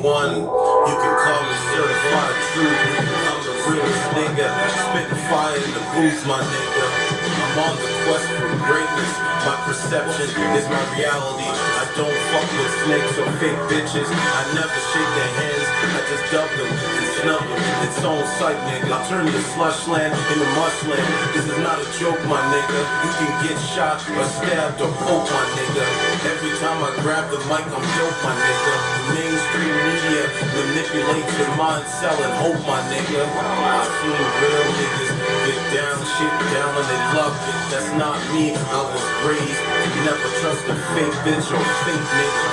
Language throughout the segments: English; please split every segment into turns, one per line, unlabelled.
one. You can call me certified true. I'm the realest nigga. Spitting fire in the booth, my nigga. I'm on the quest for greatness. My perception is my reality. I don't fuck with snakes or fake bitches. I never shake their hands. I just dub them and snub them. It's on sight, nigga. I turn your slush land into mushland. This is not a joke, my nigga. You can get shot or stabbed or poke, my nigga. Every time I grab the mic, I'm dope, my nigga. Mainstream media manipulates your mind, selling hope, my nigga. I seen real niggas get down, shit down, and they love it. That's not me. I was raised to never trust a fake bitch or fake nigga.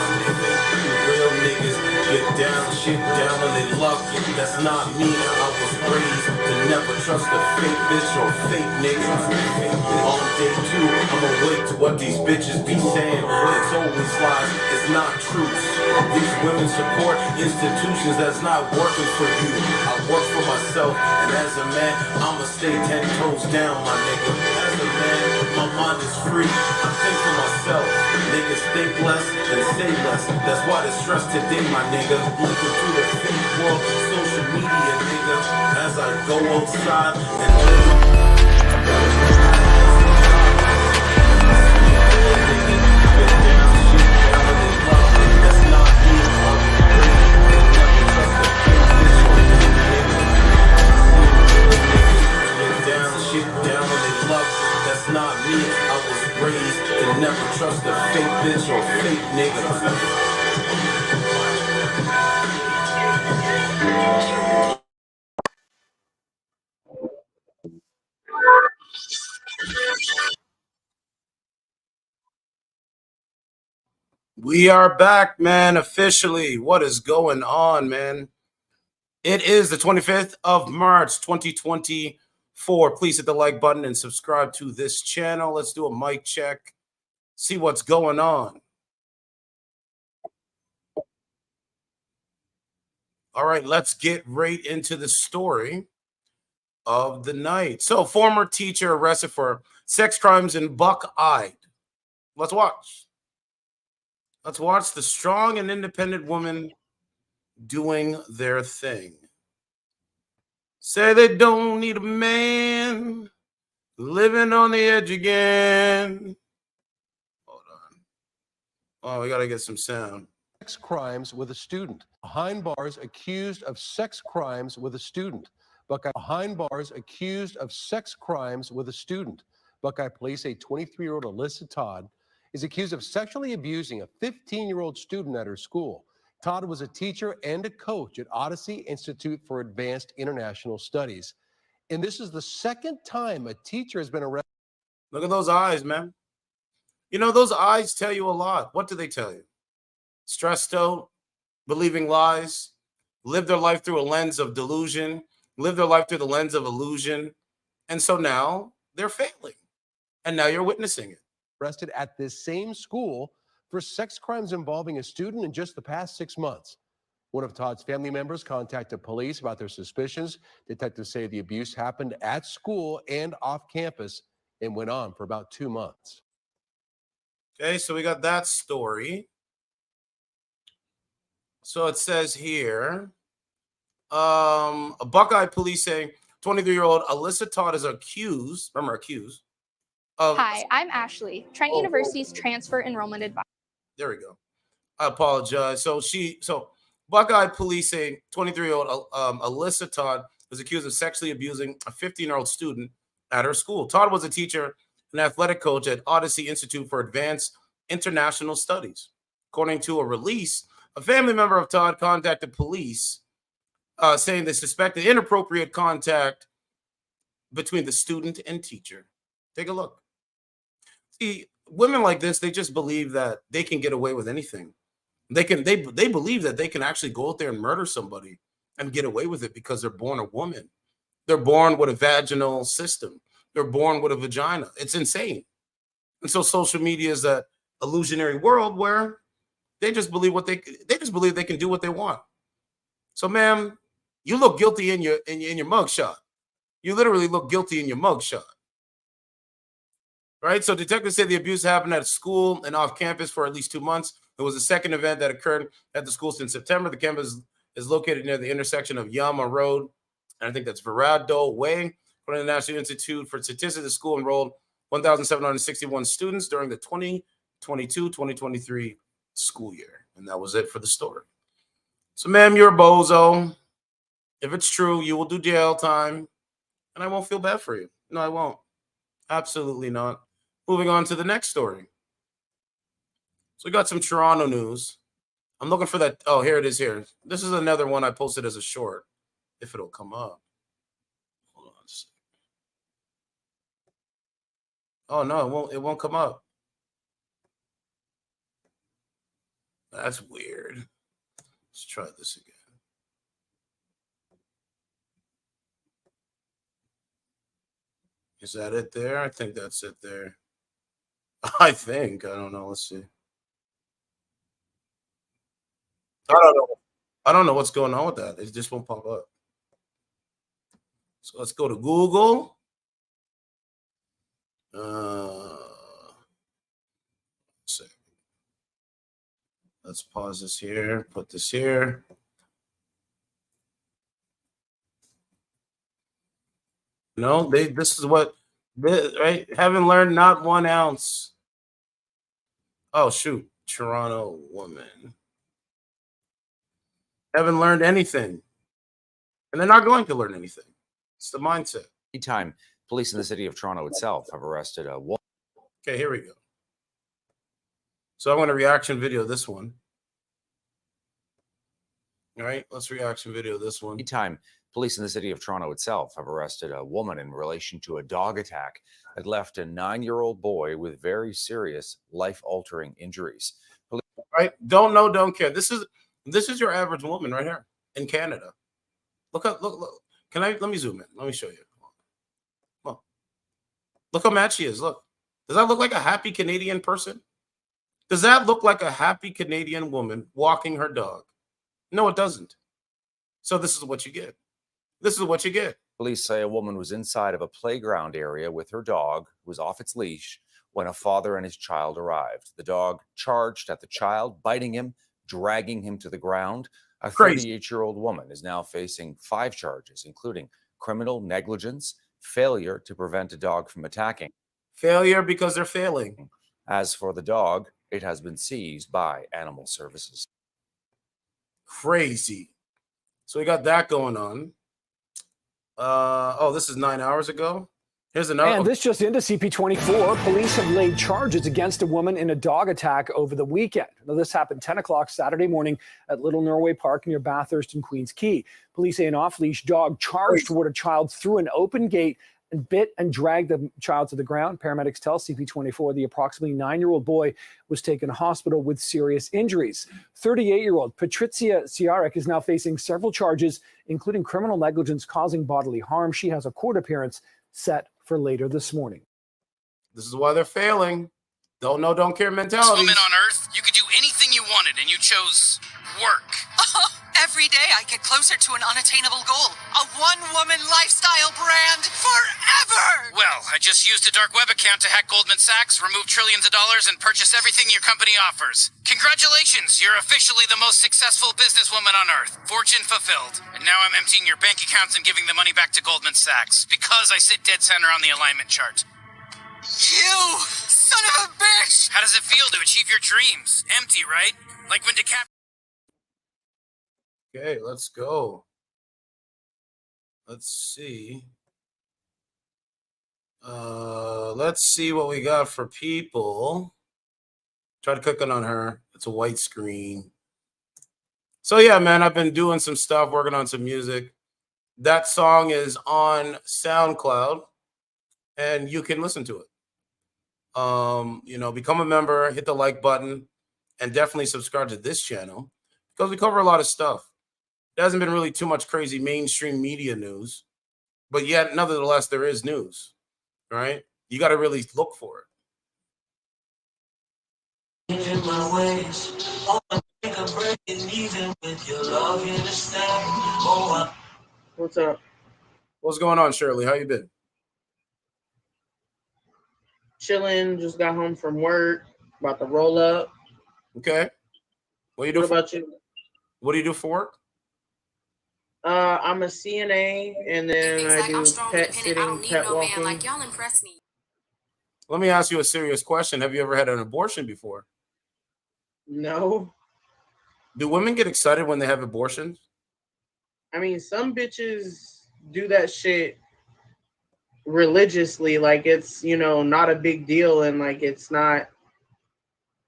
Real niggas get down, shit down, and they love it. That's not me. I was raised to never trust a fake bitch or fake nigga. On day two, I'm awake to what these bitches be saying. It's always lies, it's not truth. These women support institutions that's not working for you. I work for myself, and as a man, I'ma stay 10 toes down, my nigga. As a man, my mind is free. I think for myself. Niggas think less and say less. That's why the stress today, my nigga. Looking through the fake world, social media, nigga. As I go outside and live. That's not me. I was raised to never trust a fake bitch or fake nigga. We are back, man, officially. What is going on, man? It is the 25th of March, 2024. Please hit the like button and subscribe to this channel. Let's do a mic check, see what's going on. All right, let's get right into the story of the night. So, former teacher arrested for sex crimes in Buckeye. Let's watch. Let's watch the strong and independent woman doing their thing. Say they don't need a man, living on the edge again. Hold on. Oh, we got to get some sound.
Sex crimes with a student. Behind bars accused of sex crimes with a student. Buckeye behind bars accused of sex crimes with a student. Buckeye police say 23-year-old Alyssa Todd is accused of sexually abusing a 15-year-old student at her school. Todd was a teacher and a coach at Odyssey Institute for Advanced International Studies. And this is the second time a teacher has been arrested.
Look at those eyes, man. You know, those eyes tell you a lot. What do they tell you? Stressed out, believing lies, live their life through a lens of delusion, live their life through the lens of illusion. And so now they're failing. And now you're witnessing it.
Arrested at this same school for sex crimes involving a student in just the past 6 months. One of Todd's family members contacted police about their suspicions. Detectives say the abuse happened at school and off campus and went on for about 2 months.
Okay, so we got that story. So it says here, a Buckeye police saying 23-year-old Alyssa Todd is accused, remember accused, of...
Hi, I'm Ashley, Trent University's transfer enrollment advisor.
There we go. I apologize. So Buckeye police saying 23-year-old Alyssa Todd was accused of sexually abusing a 15-year-old student at her school. Todd was a teacher and athletic coach at Odyssey Institute for Advanced International Studies. According to a release, a family member of Todd contacted police saying they suspected inappropriate contact between the student and teacher. Take a look. See, women like this, they just believe that they can get away with anything. They believe that they can actually go out there and murder somebody and get away with it because they're born a woman. They're born with a vaginal system. They're born with a vagina. It's insane. And so social media is that illusionary world where they just believe they can do what they want. So, ma'am, you look guilty in your mugshot. You literally look guilty in your mugshot.
right? So detectives say the abuse happened at school and off campus for at least 2 months. It was the second event that occurred at the school since September. The campus is located near the intersection of Yama Road, and I think that's Verado Way. According to the National Institute for Statistics, the school enrolled 1,761 students during the 2022-2023 school year. And that was it for the story. So, ma'am, you're a bozo. If it's true, you will do jail time, and I won't feel bad for you. No, I won't. Absolutely not. Moving on to the next story. So we got some Toronto news. I'm looking for that. Oh, here it is here. This is another one I posted as a short, if it'll come up. Hold on a second. Oh, no, it won't come up. That's weird. Let's try this again. Is that it there? I think that's it there. I think. I don't know. Let's see. I don't know. I don't know what's going on with that. It just won't pop up. So let's go to Google. Let's pause this here. Put this here. No, this is what, right? Haven't learned not 1 ounce. Oh, shoot. Toronto woman. Haven't learned anything. And they're not going to learn anything. It's the mindset.
Meantime, police in the city of Toronto itself have arrested a woman.
Okay, here we go. So I want to reaction video this one. All right, let's reaction video this one.
Meantime, police in the city of Toronto itself have arrested a woman in relation to a dog attack that left a 9-year-old boy with very serious life-altering injuries.
Right? Don't know, don't care. This is your average woman right here in Canada. Look. Let me zoom in. Let me show you. Look. Look how mad she is. Look. Does that look like a happy Canadian person? Does that look like a happy Canadian woman walking her dog? No, it doesn't. So this is what you get. This is what you get.
Police say a woman was inside of a playground area with her dog, who was off its leash, when a father and his child arrived. The dog charged at the child, biting him, dragging him to the ground. A 38-year-old woman is now facing 5 charges, including criminal negligence, failure to prevent a dog from attacking.
Failure because they're failing.
As for the dog, it has been seized by Animal Services.
Crazy. So we got that going on. Oh, this is 9 hours ago. Here's another.
And this just into CP24. Police have laid charges against a woman in a dog attack over the weekend. Now, this happened 10 o'clock Saturday morning at Little Norway Park near Bathurst and Queens Quay. Police say an off-leash dog charged toward a child through an open gate and bit and dragged the child to the ground. Paramedics tell CP24 the approximately 9-year-old boy was taken to hospital with serious injuries. 38-year-old Patricia Ciarek is now facing several charges, including criminal negligence causing bodily harm. She has a court appearance set for later this morning.
This is why they're failing. Don't know, don't care mentality.
Woman on Earth, you could do anything you wanted, and you chose work.
Every day I get closer to an unattainable goal. A one-woman lifestyle brand forever!
Well, I just used a dark web account to hack Goldman Sachs, remove trillions of dollars, and purchase everything your company offers. Congratulations, you're officially the most successful businesswoman on Earth. Fortune fulfilled. And now I'm emptying your bank accounts and giving the money back to Goldman Sachs, because I sit dead center on the alignment chart.
You son of a bitch!
How does it feel to achieve your dreams? Empty, right? Like when DiCaprio...
Okay, let's go. Let's see. Let's see what we got for people. Try to click on her. It's a white screen. So yeah, man, I've been doing some stuff, working on some music. That song is on SoundCloud, and you can listen to it. Become a member, hit the like button, and definitely subscribe to this channel because we cover a lot of stuff. There hasn't been really too much crazy mainstream media news, but yet, nevertheless, there is news, right? You got to really look for it. What's up? What's going on, Shirley? How you been?
chilling. Just got home from work. About to roll up.
Okay. What do you do?
What about you?
What do you do for work?
I'm a CNA, and then I do pet sitting, pet walking.
Y'all impress me.
Let me ask you a serious question. Have you ever had an abortion before?
No.
Do women get excited when they have abortions?
I mean, some bitches do that shit religiously, like it's, not a big deal, and like it's not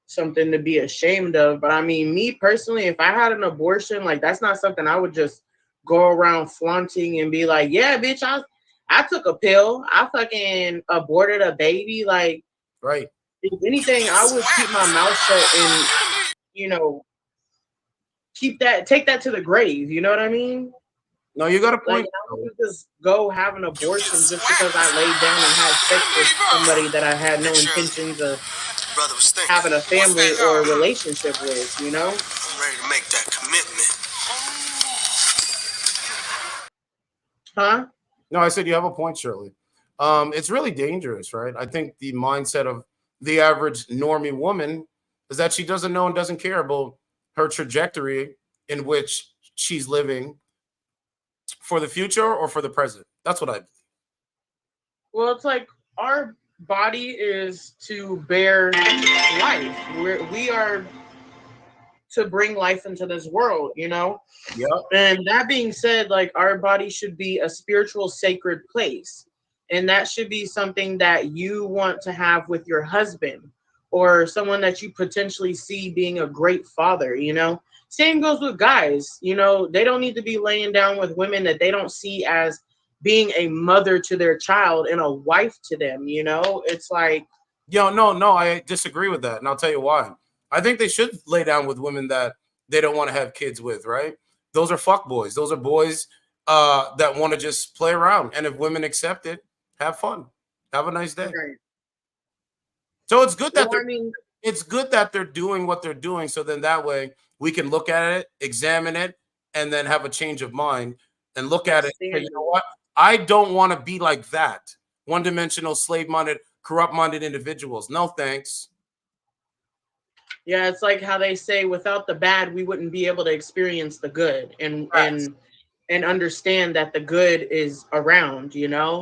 something to be ashamed of. But I mean, me personally, if I had an abortion, like that's not something I would just go around flaunting and be like, yeah, bitch, I took a pill. I fucking aborted a baby. Like,
right.
If anything, I would keep my mouth shut and, take that to the grave. You know what I mean?
No, you got a point.
Like, I wouldn't just go have an abortion just because I laid down and had sex with somebody that I had no intentions of having a family or a relationship with,
I'm ready to make that commitment.
Huh?
No, I said you have a point, Shirley. It's really dangerous, right? I think the mindset of the average normie woman is that she doesn't know and doesn't care about her trajectory in which she's living for the future or for the present. That's what I believe.
Well, it's like our body is to bear life. We are to bring life into this world,
Yeah.
And that being said, like our body should be a spiritual sacred place. And that should be something that you want to have with your husband or someone that you potentially see being a great father, Same goes with guys, they don't need to be laying down with women that they don't see as being a mother to their child and a wife to them, It's like...
No, I disagree with that. And I'll tell you why. I think they should lay down with women that they don't want to have kids with, right? Those are fuck boys. Those are boys that want to just play around. And if women accept it, have fun. Have a nice day.
Right.
So it's good that it's good that they're doing what they're doing. So then that way we can look at it, examine it, and then have a change of mind and look at it. And say, you know what? I don't want to be like that. One-dimensional, slave-minded, corrupt-minded individuals. No, thanks.
Yeah, it's like how they say without the bad, we wouldn't be able to experience the good and understand that the good is around,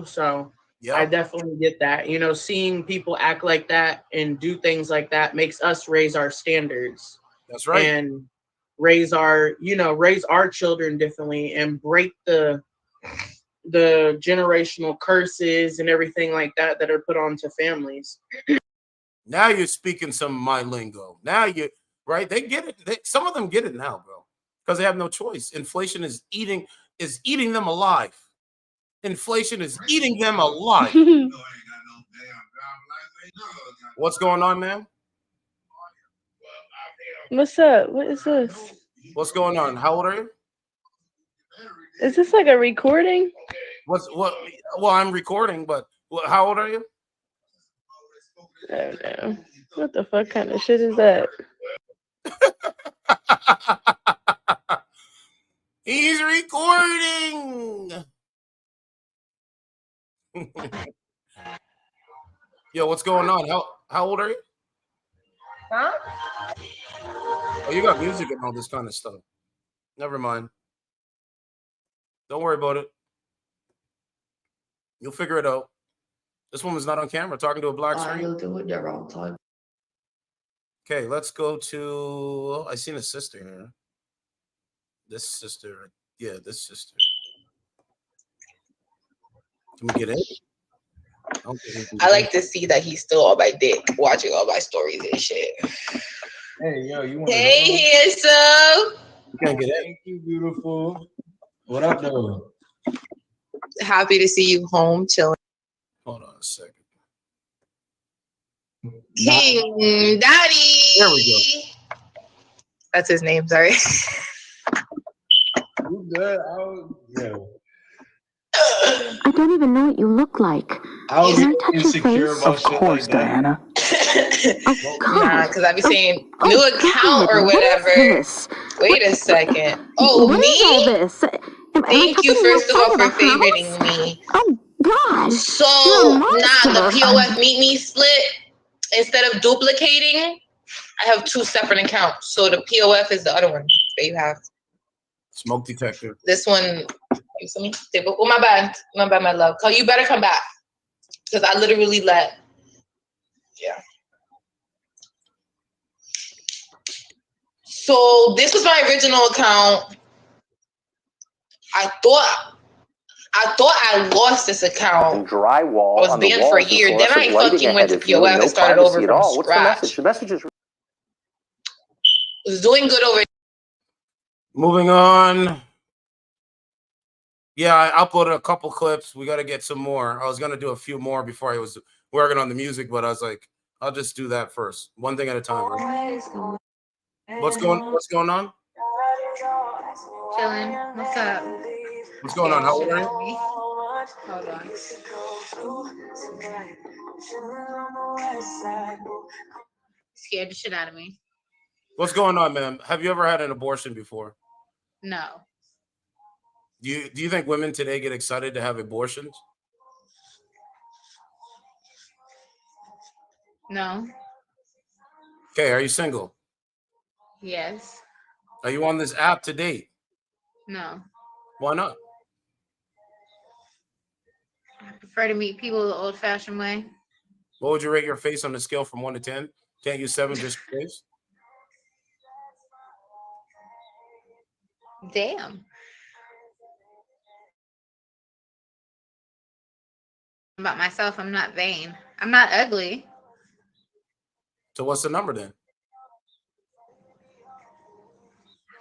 So I definitely get that. Seeing people act like that and do things like that makes us raise our standards.
That's right.
And raise our children differently and break the generational curses and everything like that are put onto families.
Now you're speaking some of my lingo. Now right? They get it. Some of them get it now, bro, because they have no choice. Inflation is eating them alive. Inflation is eating them alive. What's going on, man?
What's up? What is this?
What's going on? How old are you?
Is this like a recording?
Well, I'm recording, but how old are you?
I don't know. What the fuck kind of shit is that?
He's recording. Yo, what's going on? How old are you?
Huh?
Oh, you got music and all this kind of stuff. Never mind. Don't worry about it. You'll figure it out. This woman's not on camera talking to a black screen.
You'll do it your own time.
Okay, let's go to... I seen a sister here. This sister. Yeah, this sister. Can we get in?
I like to see that he's still on my dick, watching all my stories and shit.
Hey, yo, you want
Hey, handsome.
You can't get in.
Thank you, beautiful. What up, though?
Happy to see you home chilling.
Hold on a second.
King Daddy.
There we
go. That's his name, sorry.
You good?
I don't even know what you look like.
I was
Can I touch
insecure
your face?
about shit like that.
Diana.
Nah, because I be saying new account or whatever. Wait a second. Oh,
what
me?
Is all this?
Thank you, first of all, for favoriting me.
God.
So
you're a
now the
monster.
POF meet me split, instead of duplicating, I have 2 separate accounts. So the POF is the other one that you have.
Smoke detector.
This one, you see me? Oh, my bad, my love. You better come back because I literally let. Yeah. So this was my original account. I thought I lost this account.
And drywall
I was
on the
banned for a
walls and
year. Then I
fluorescent lighting
fucking went
ahead
to
of you
POF
and no
and started
privacy
over
at
from
all. What's the
scratch.
message? The message is
Was doing good over.
Moving on. Yeah, I uploaded a couple clips. We got to get some more. I was going to do a few more before I was working on the music, but I was like, I'll just do that first. One thing at a time. Right? What's going on?
Chilling. What's up?
What's going on? How old are you?
Hold on. Scared the shit out of me.
What's going on, man? Have you ever had an abortion before?
No.
Do you think women today get excited to have abortions?
No.
Okay, are you single?
Yes.
Are you on this app to date?
No.
Why not?
I prefer to meet people the old-fashioned way.
What would you rate your face on a scale from 1 to 10? Can't use 7, just your face?
Damn. About myself, I'm not vain. I'm not ugly.
So what's the number then?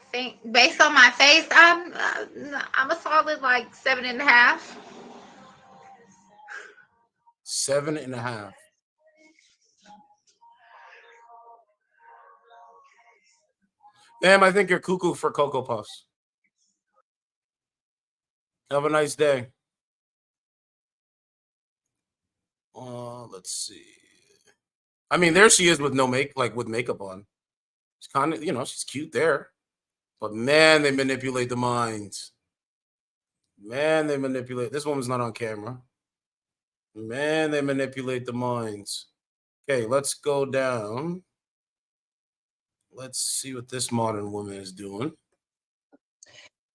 I think based on my face, I'm a solid like 7.5.
7.5. Damn, I think you're cuckoo for Cocoa Puffs. Have a nice day. Let's see. I mean, there she is with with makeup on. She's kind of, she's cute there. But man, they manipulate the minds. Man, they manipulate. This woman's not on camera. Man, they manipulate the minds. Okay, let's go down. Let's see what this modern woman is doing.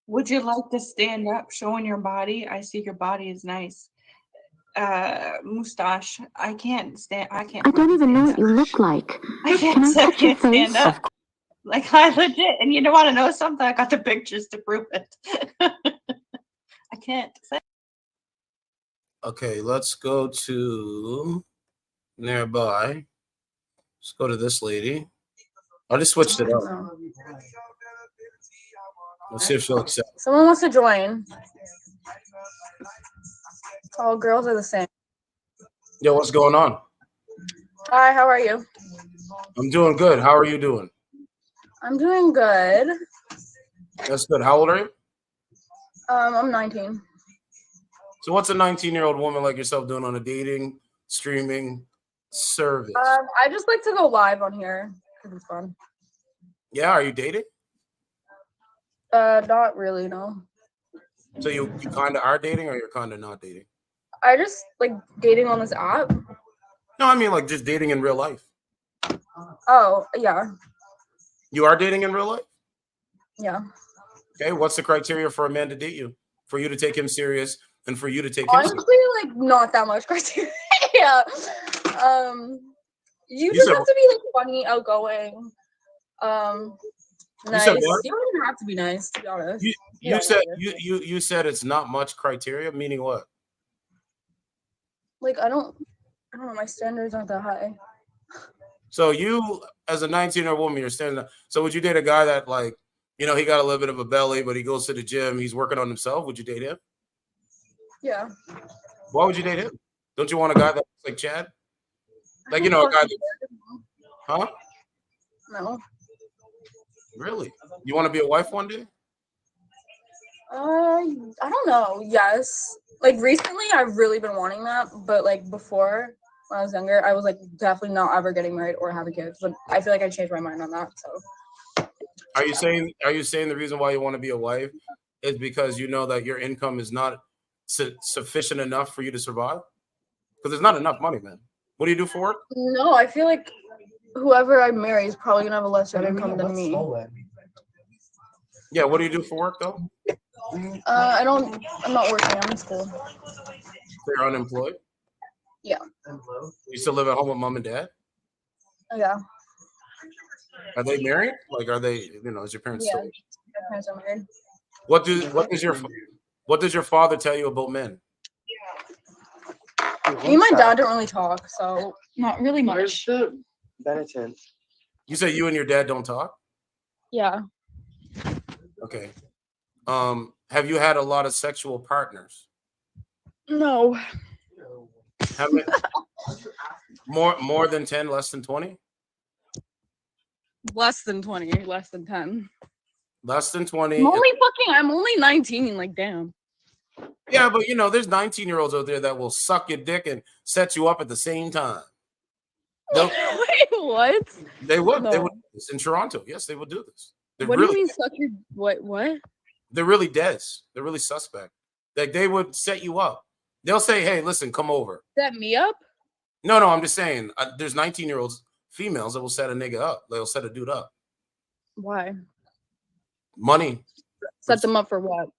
Would you like to stand up showing your body? I see your body is nice. Mustache. I can't stand. I can't.
I don't even know what you look like.
I
Can I touch your
stand
face?
up. Like, I legit. And you don't want to know something? I got the pictures to prove it. I can't say.
Okay, let's go to nearby. Let's go to this lady. I just switched it up. Let's see if she'll accept.
Someone wants to join. All girls are the same.
Yo, what's going on?
Hi, how are you?
I'm doing good. How are you doing?
I'm doing good.
That's good. How old are you?
I'm 19.
So what's a 19-year-old woman like yourself doing on a dating, streaming service?
I just like to go live on here because it's fun.
Yeah, are you dating?
Not really, no.
So you kind of are dating or you're kind of not dating?
I just like dating on this app.
No, I mean like just dating in real life.
Oh, yeah.
You are dating in real life?
Yeah.
Okay, what's the criteria for a man to date you? For you to take him serious and for you to take him serious?
Honestly, like not that much criteria. You just have to be like funny, outgoing. Nice. You don't even have to be nice, to be honest.
You said it's not much criteria, meaning what?
Like I don't know, my standards aren't that high.
So you, as a 19-year-old woman, you're standing. So would you date a guy that, like, he got a little bit of a belly, but he goes to the gym, he's working on himself? Would you date him?
Yeah.
Why would you date him? Don't you want a guy that looks like Chad? Like, a guy that, huh?
No.
Really? You want to be a wife one day?
I don't know. Yes. Like recently I've really been wanting that, but like before when I was younger, I was like definitely not ever getting married or having kids. But I feel like I changed my mind on that. So
Are you saying the reason why you want to be a wife is because you know that your income is not sufficient enough for you to survive? Because there's not enough money, man. What do you do for work?
No, I feel like whoever I marry is probably gonna have a lesser income than me.
Yeah, what do you do for work though?
I'm not working. I'm in school.
So you're unemployed?
Yeah.
You still live at home with mom and dad?
Yeah.
Are they married? Like, are they? Is your parents
Yeah.
still?
My parents are married.
What does your father tell you about men?
Me and my dad don't really talk, so not really much.
You say you and your dad don't talk?
Yeah.
Okay. Have you had a lot of sexual partners?
No.
How many? More than 10, less than 20?
Less than 20, less than 10.
Less than 20.
I'm only 19, like damn.
Yeah, but there's 19-year-olds out there that will suck your dick and set you up at the same time.
Wait, what?
They would.
No.
They would do this in Toronto. Yes, they would do this.
What do you mean suck your what?
They're really dead. They're really suspect. Like they would set you up. They'll say, "Hey, listen, come over."
Set me up?
No, I'm just saying. There's 19-year-olds, females that will set a nigga up. They'll set a dude up.
Why?
Money.
Set them up for what?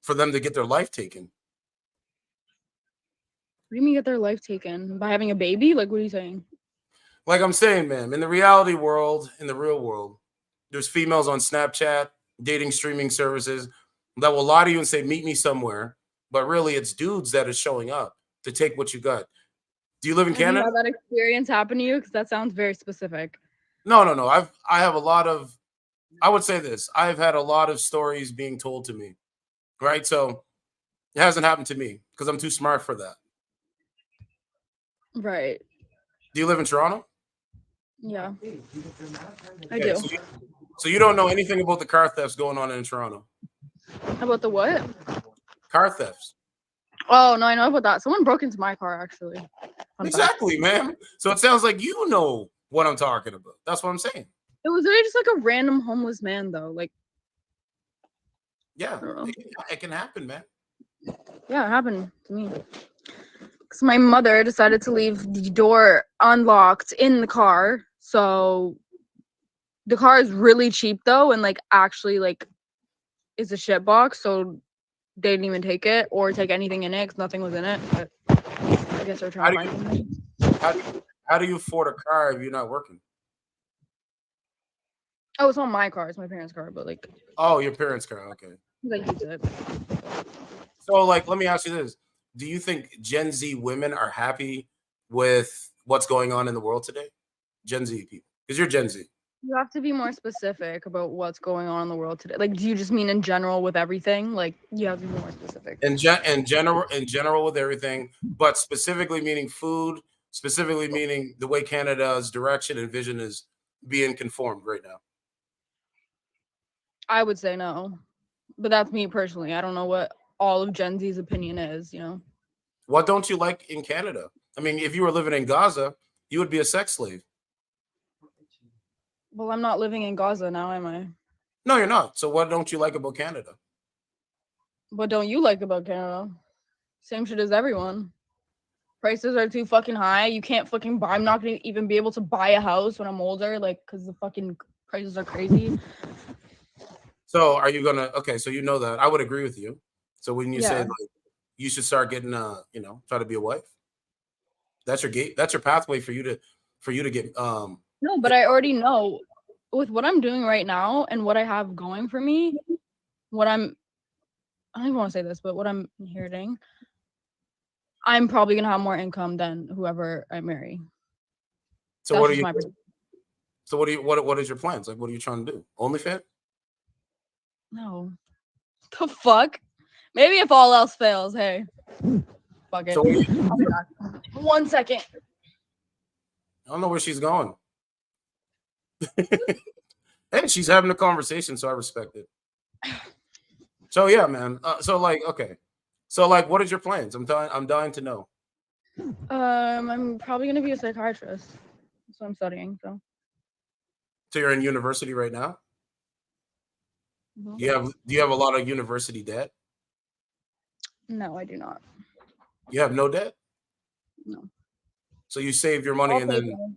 For them to get their life taken.
What do you mean get their life taken? By having a baby? Like, what are you saying?
Like I'm saying, man, in the reality world, in the real world, there's females on Snapchat, dating streaming services that will lie to you and say, meet me somewhere. But really, it's dudes that are showing up to take what you got. Do you live in Canada?
Have you had that experience happen to you? Because that sounds very specific.
No. I have a lot of, I would say this. I've had a lot of stories being told to me, right? So it hasn't happened to me because I'm too smart for that.
Right.
Do you live in Toronto?
Yeah. I do.
So you don't know anything about the car thefts going on in Toronto?
About the what?
Car thefts.
Oh, no, I know about that. Someone broke into my car, actually.
Exactly, man. So it sounds like you know what I'm talking about. That's what I'm saying.
It was really just like a random homeless man, though. Like,
yeah, it can happen, man.
Yeah, it happened to me. Because my mother decided to leave the door unlocked in the car. So the car is really cheap, though, and like actually like is a shit box. So they didn't even take it or take anything in it because nothing was in it. But I guess they're trying to find something.
How do you afford a car if you're not working?
Oh, it's not my car. It's my parents' car, but like.
Oh, your parents' car. Okay.
Like you said.
So, like, let me ask you this: do you think Gen Z women are happy with what's going on in the world today? Gen Z people, because you're Gen Z.
You have to be more specific about what's going on in the world today. Like, do you just mean in general with everything? Like, you have to be more specific.
In general with everything, but specifically meaning food, specifically meaning the way Canada's direction and vision is being conformed right now.
I would say no, but that's me personally. I don't know what all of Gen Z's opinion is,
What don't you like in Canada? I mean, if you were living in Gaza, you would be a sex slave.
Well, I'm not living in Gaza now, am I?
No, you're not. So what don't you like about Canada?
What don't you like about Canada? Same shit as everyone. Prices are too fucking high. You can't fucking buy. I'm not gonna even be able to buy a house when I'm older, like, because the fucking prices are crazy.
So are you gonna? Okay, so you know that I would agree with you. So when you say like, you should start getting, try to be a wife. That's your gate. That's your pathway for you to get.
No, but I already know with what I'm doing right now and what I have going for me. I don't even want to say this, but what I'm inheriting, I'm probably gonna have more income than whoever I marry.
So
That's
what are you? So what is your plans? Like, what are you trying to do? OnlyFans?
No. The fuck? Maybe if all else fails, hey. Fuck it.
So
I'll be back. 1 second.
I don't know where she's going. Hey, she's having a conversation, so I respect it. So yeah, man. Okay. So like, what is your plans? I'm dying to know.
I'm probably gonna be a psychiatrist. That's what I'm studying. So
you're in university right now?
Mm-hmm.
Do you have a lot of university debt?
No, I do not.
You have no debt?
No.
So you saved your money
I'll
and
pay
then
for it.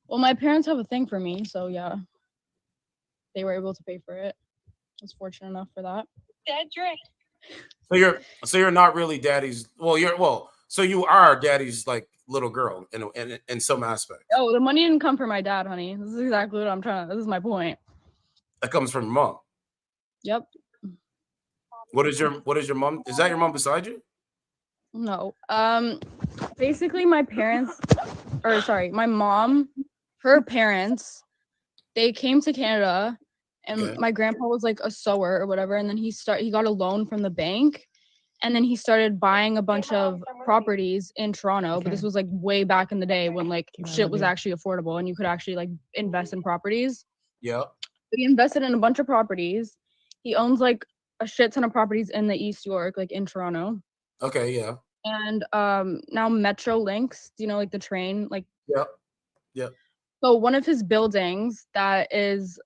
Well, my parents have a thing for me, so yeah, they were able to pay for it. I was fortunate enough for that. Cedric.
so you're not really daddy's. So you are daddy's like little girl in some aspect.
Oh, the money didn't come from my dad, honey. This is exactly what I'm trying to. This is my point.
That comes from your mom.
Yep.
What is your mom? Is that your mom beside you?
No. Basically my parents, or sorry, my mom, her parents, they came to Canada and
Okay.
my grandpa was like a sewer or whatever, and then he got a loan from the bank, and then he started buying a bunch of properties in Toronto, but this was like way back in the day when like shit was actually affordable and you could actually like invest in properties.
Yeah.
He invested in a bunch of properties. He owns like a shit ton of properties in the East York, like in Toronto.
Okay, yeah.
And now Metro Links, you know, like the train, like
Yep.
so one of his buildings that is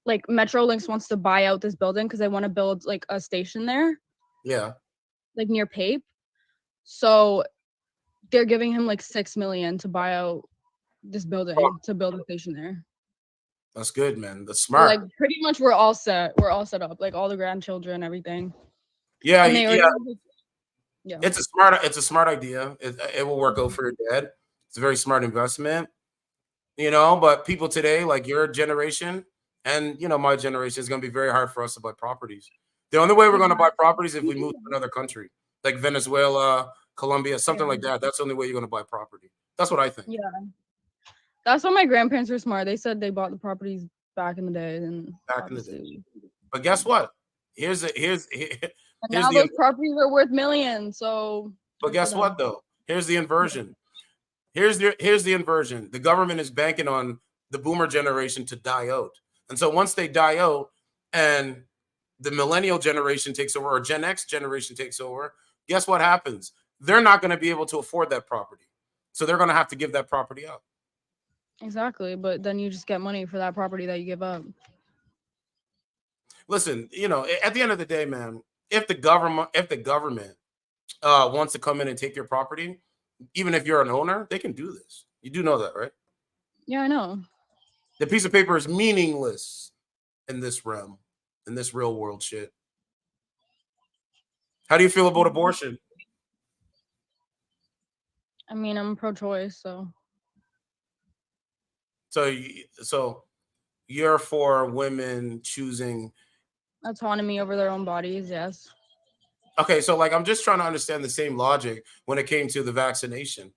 like Metro Links wants to buy out this building because they want to build like a station there,
Yeah.
like near Pape. So they're giving him like $6 million to buy out this building to build a station there.
That's good, man. That's
So,
smart.
like pretty much we're all set. We're all set up, like all the grandchildren, everything.
Yeah,
And they already-
yeah. It's a smart idea. It will work out for your dad. It's a very smart investment. You know, but people today, like your generation and my generation, is going to be very hard for us to buy properties. The only way we're going to buy properties is if we move to another country, like Venezuela, Colombia, something like that. That's the only way you're going to buy property. That's what I think.
Yeah. That's why my grandparents were smart. They said they bought the properties back in the day. And
back in the day. But guess what? Here's
now those properties are worth millions. So
but guess what though? Here's the inversion. Here's the inversion. The government is banking on the boomer generation to die out. And so once they die out and the millennial generation takes over or Gen X generation takes over, guess what happens? They're not going to be able to afford that property. So they're going to have to give that property up.
Exactly. But then you just get money for that property that you give up.
Listen, at the end of the day, man, if the government wants to come in and take your property, even if you're an owner, they can do this. You do know that, right?
Yeah, I know.
The piece of paper is meaningless in this realm, in this real world shit. How do you feel about abortion?
I mean, I'm pro-choice, so.
So you're for women choosing
autonomy over their own bodies, yes.
Okay, so like I'm just trying to understand the same logic when it came to the vaccination.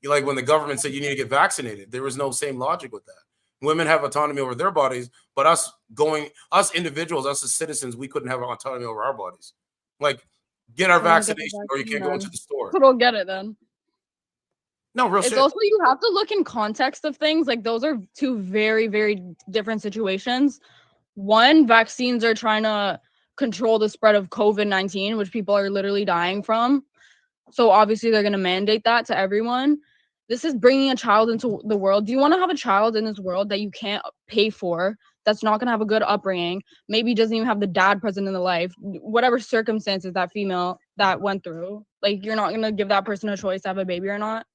Like when the government said you need to get vaccinated, there was no same logic with that. Women have autonomy over their bodies, but us individuals, us as citizens, we couldn't have autonomy over our bodies. Like get our vaccination or you can't go into the store.
So don't get it then.
No, real
it's
shit.
Also, you have to look in context of things. Like those are two very, very different situations. One, vaccines are trying to control the spread of COVID-19, which people are literally dying from. So obviously they're going to mandate that to everyone. This is bringing a child into the world. Do you want to have a child in this world that you can't pay for, that's not going to have a good upbringing, maybe doesn't even have the dad present in the life, whatever circumstances that female that went through? Like, you're not going to give that person a choice to have a baby or not?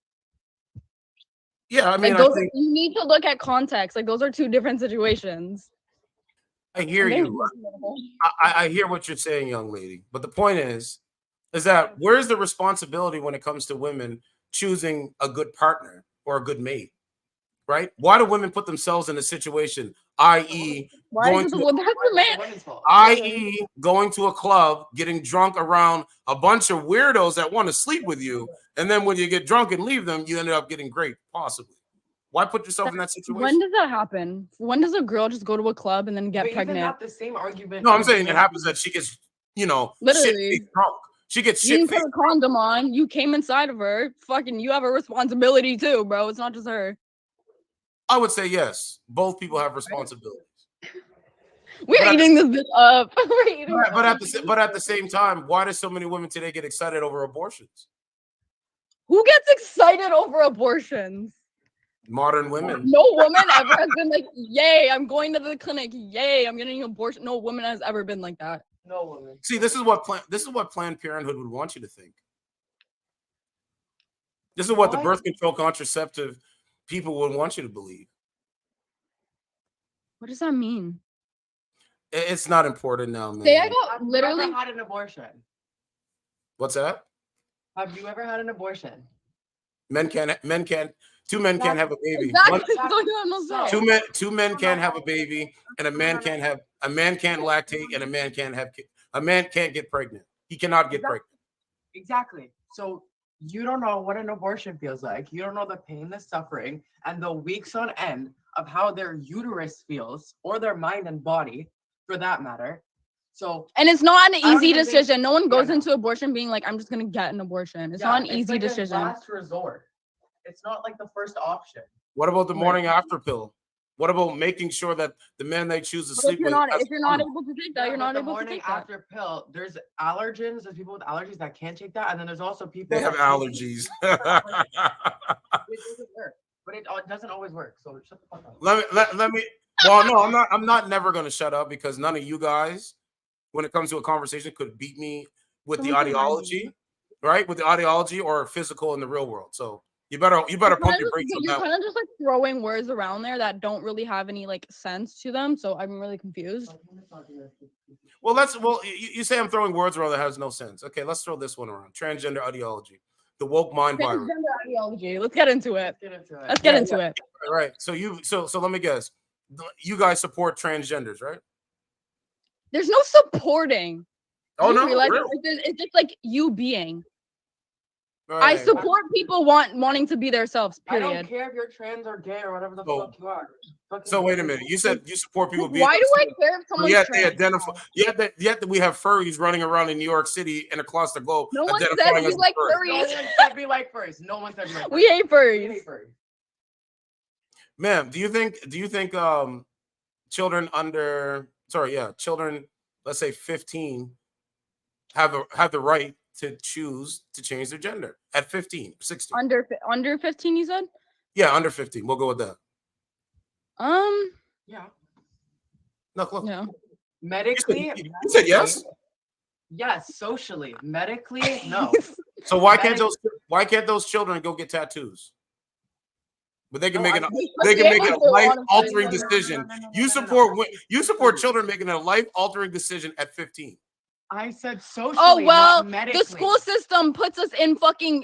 Yeah, I mean,
like those, you need to look at context. Like, those are two different situations.
I hear you. I hear what you're saying, young lady. But the point is that where's the responsibility when it comes to women choosing a good partner or a good mate, right? Why do women put themselves in a situation, i.e. going to a club, getting drunk around a bunch of weirdos that want to sleep with you, and then when you get drunk and leave them, you ended up getting raped, possibly. Why put yourself in that situation?
When does that happen? When does a girl just go to a club and then get pregnant?
Not the same argument.
No, I'm saying it happens that she gets,
literally
shit drunk. She gets
you
shit.
didn't put a condom on. You came inside of her. Fucking, you have a responsibility too, bro. It's not just her.
I would say yes. Both people have responsibilities.
We're eating this bitch up.
But at the same time, why do so many women today get excited over abortions?
Who gets excited over abortions?
Modern women.
No woman ever has been like, yay, I'm going to the clinic. Yay, I'm getting an abortion. No woman has ever been like that.
No woman.
See, this is what Planned Parenthood would want you to think. This is what the birth control contraceptive people would want you to believe.
What does that mean?
It's not important now, man.
Say I got literally
Have you ever had an abortion?
What's that?
Have you ever had an abortion?
Two men can't have a baby.
Exactly. So,
Two men can't have a baby, and a man can't lactate, and a man can't get pregnant. He cannot get pregnant.
Exactly. So you don't know what an abortion feels like. You don't know the pain, the suffering, and the weeks on end of how their uterus feels, or their mind and body, for that matter. So,
and it's not an
I don't
easy
even
decision.
think-
No one goes into abortion being like, I'm just gonna get an abortion. It's not an easy
like a
decision.
last resort. It's not like the first option.
What about the morning after pill? What about making sure that the man they choose to
But
sleep
if you're
with?
not able to take that, you're not
the
able to
morning
take that.
after pill, there's allergens. There's people with allergies that can't take that, and then there's also people
They have
that
allergies.
it doesn't work, but it doesn't always work. So shut the fuck up.
Let me. Well, no, I'm not never gonna shut up, because none of you guys, when it comes to a conversation, could beat me with the ideology, right? With the ideology or physical in the real world. So you better pump your brakes on
You're
that.
kind of just like throwing words around there that don't really have any like sense to them. So I'm really confused.
Well, you say I'm throwing words around that has no sense. Okay, let's throw this one around. Transgender ideology, the woke mind virus.
Transgender ideology. Let's get into it. Let's get into it.
All right. So let me guess. You guys support transgenders, right?
There's no supporting.
Oh,
You
no,
realize
really?
it's just like you being.
Right.
I support people wanting to be themselves.
I don't
Period.
care if you're trans or gay or whatever the
So-
fuck you are.
So wait a minute. You said you support people being.
Why do I care if someone's
Yet they
trans?
identify. Yet that we have furries running around in New York City and across the globe.
No one said
identifying
we
as
like
furries.
No
furries.
one said we like furries. No one said we like furries.
We hate furries.
We hate furries.
Ma'am, do you think children, let's say 15, have the right to choose to change their gender at 15, 16?
Under 15, you said?
Yeah, under 15. We'll go with that.
Yeah.
No, close.
No.
Medically,
You said yes.
yes. Socially, medically, no.
So why can't those children go get tattoos? But they can make a life-altering decision. You support children making a life-altering decision at 15.
I said socially.
Oh well,
not medically.
the school system puts us in fucking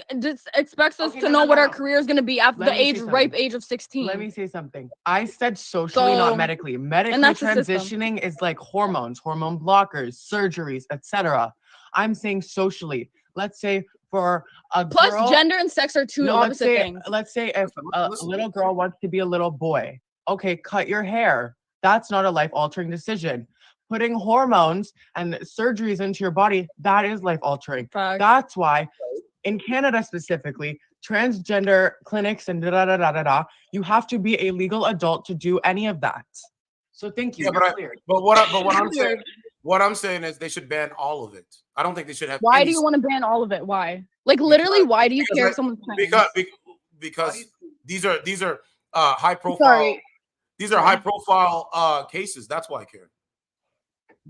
expects us
Okay,
to
no,
know
no,
what
no,
our
no.
career is gonna be after
Let
the
me say
ripe
something.
age of 16.
Let me say something. I said socially,
So-
not medically. Medically,
that's the system.
transitioning is like hormones, hormone blockers, surgeries, etc. I'm saying socially. Let's say for a
Plus,
girl,
gender and sex are two opposite things.
Let's say if a little girl wants to be a little boy, okay, cut your hair. That's not a life-altering decision. Putting hormones and surgeries into your body, that is life-altering. That's why, in Canada specifically, transgender clinics and you have to be a legal adult to do any of that. So thank you.
Yeah,
You're clear.
but what I'm saying is they should ban all of it. I don't think they should have.
Why
any
do you want to ban all of it? Why? Like literally, why do you care if someone's trans?
Because these are high profile.
Sorry.
These are high profile cases. That's why I care.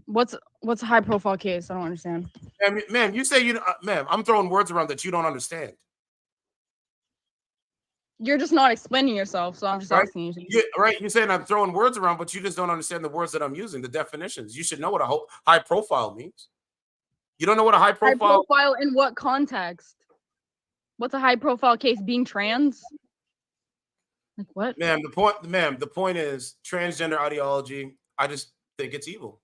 What's a high profile case? I don't understand.
Ma'am, you say ma'am, I'm throwing words around that you don't understand.
You're just not explaining yourself, so I'm just asking you.
You're saying I'm throwing words around, but you just don't understand the words that I'm using, the definitions. You should know what a high profile means. You don't know what a high profile.
High profile in what context? What's a high profile case? Being trans? Like what?
Ma'am, the point is transgender ideology. I just think it's evil.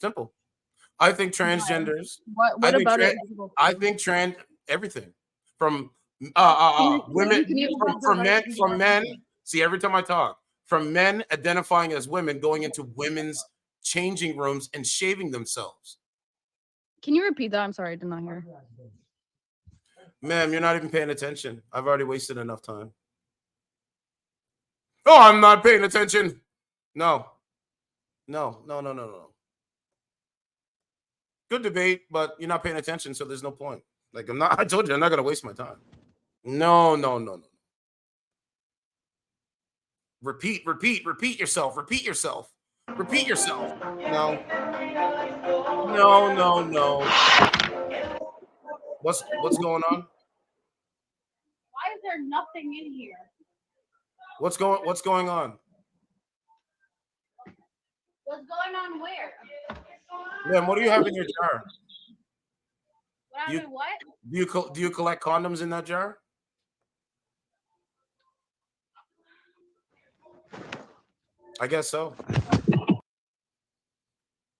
Simple. I think transgenders.
What about it?
I think everything from women from men. See, every time I talk, from men identifying as women going into women's changing rooms and shaving themselves.
Can you repeat that? I'm sorry, I did not hear.
Ma'am, you're not even paying attention. I've already wasted enough time. Oh, I'm not paying attention. No. Good debate, but you're not paying attention, so there's no point. Like I told you, I'm not gonna waste my time. No. Repeat yourself. Repeat yourself. No. No, no, no. What's going on?
Why is there nothing in here?
What's going on?
What's going on where?
Man, what do you have in your jar?
What happened? What?
Do you collect condoms in that jar? I guess so.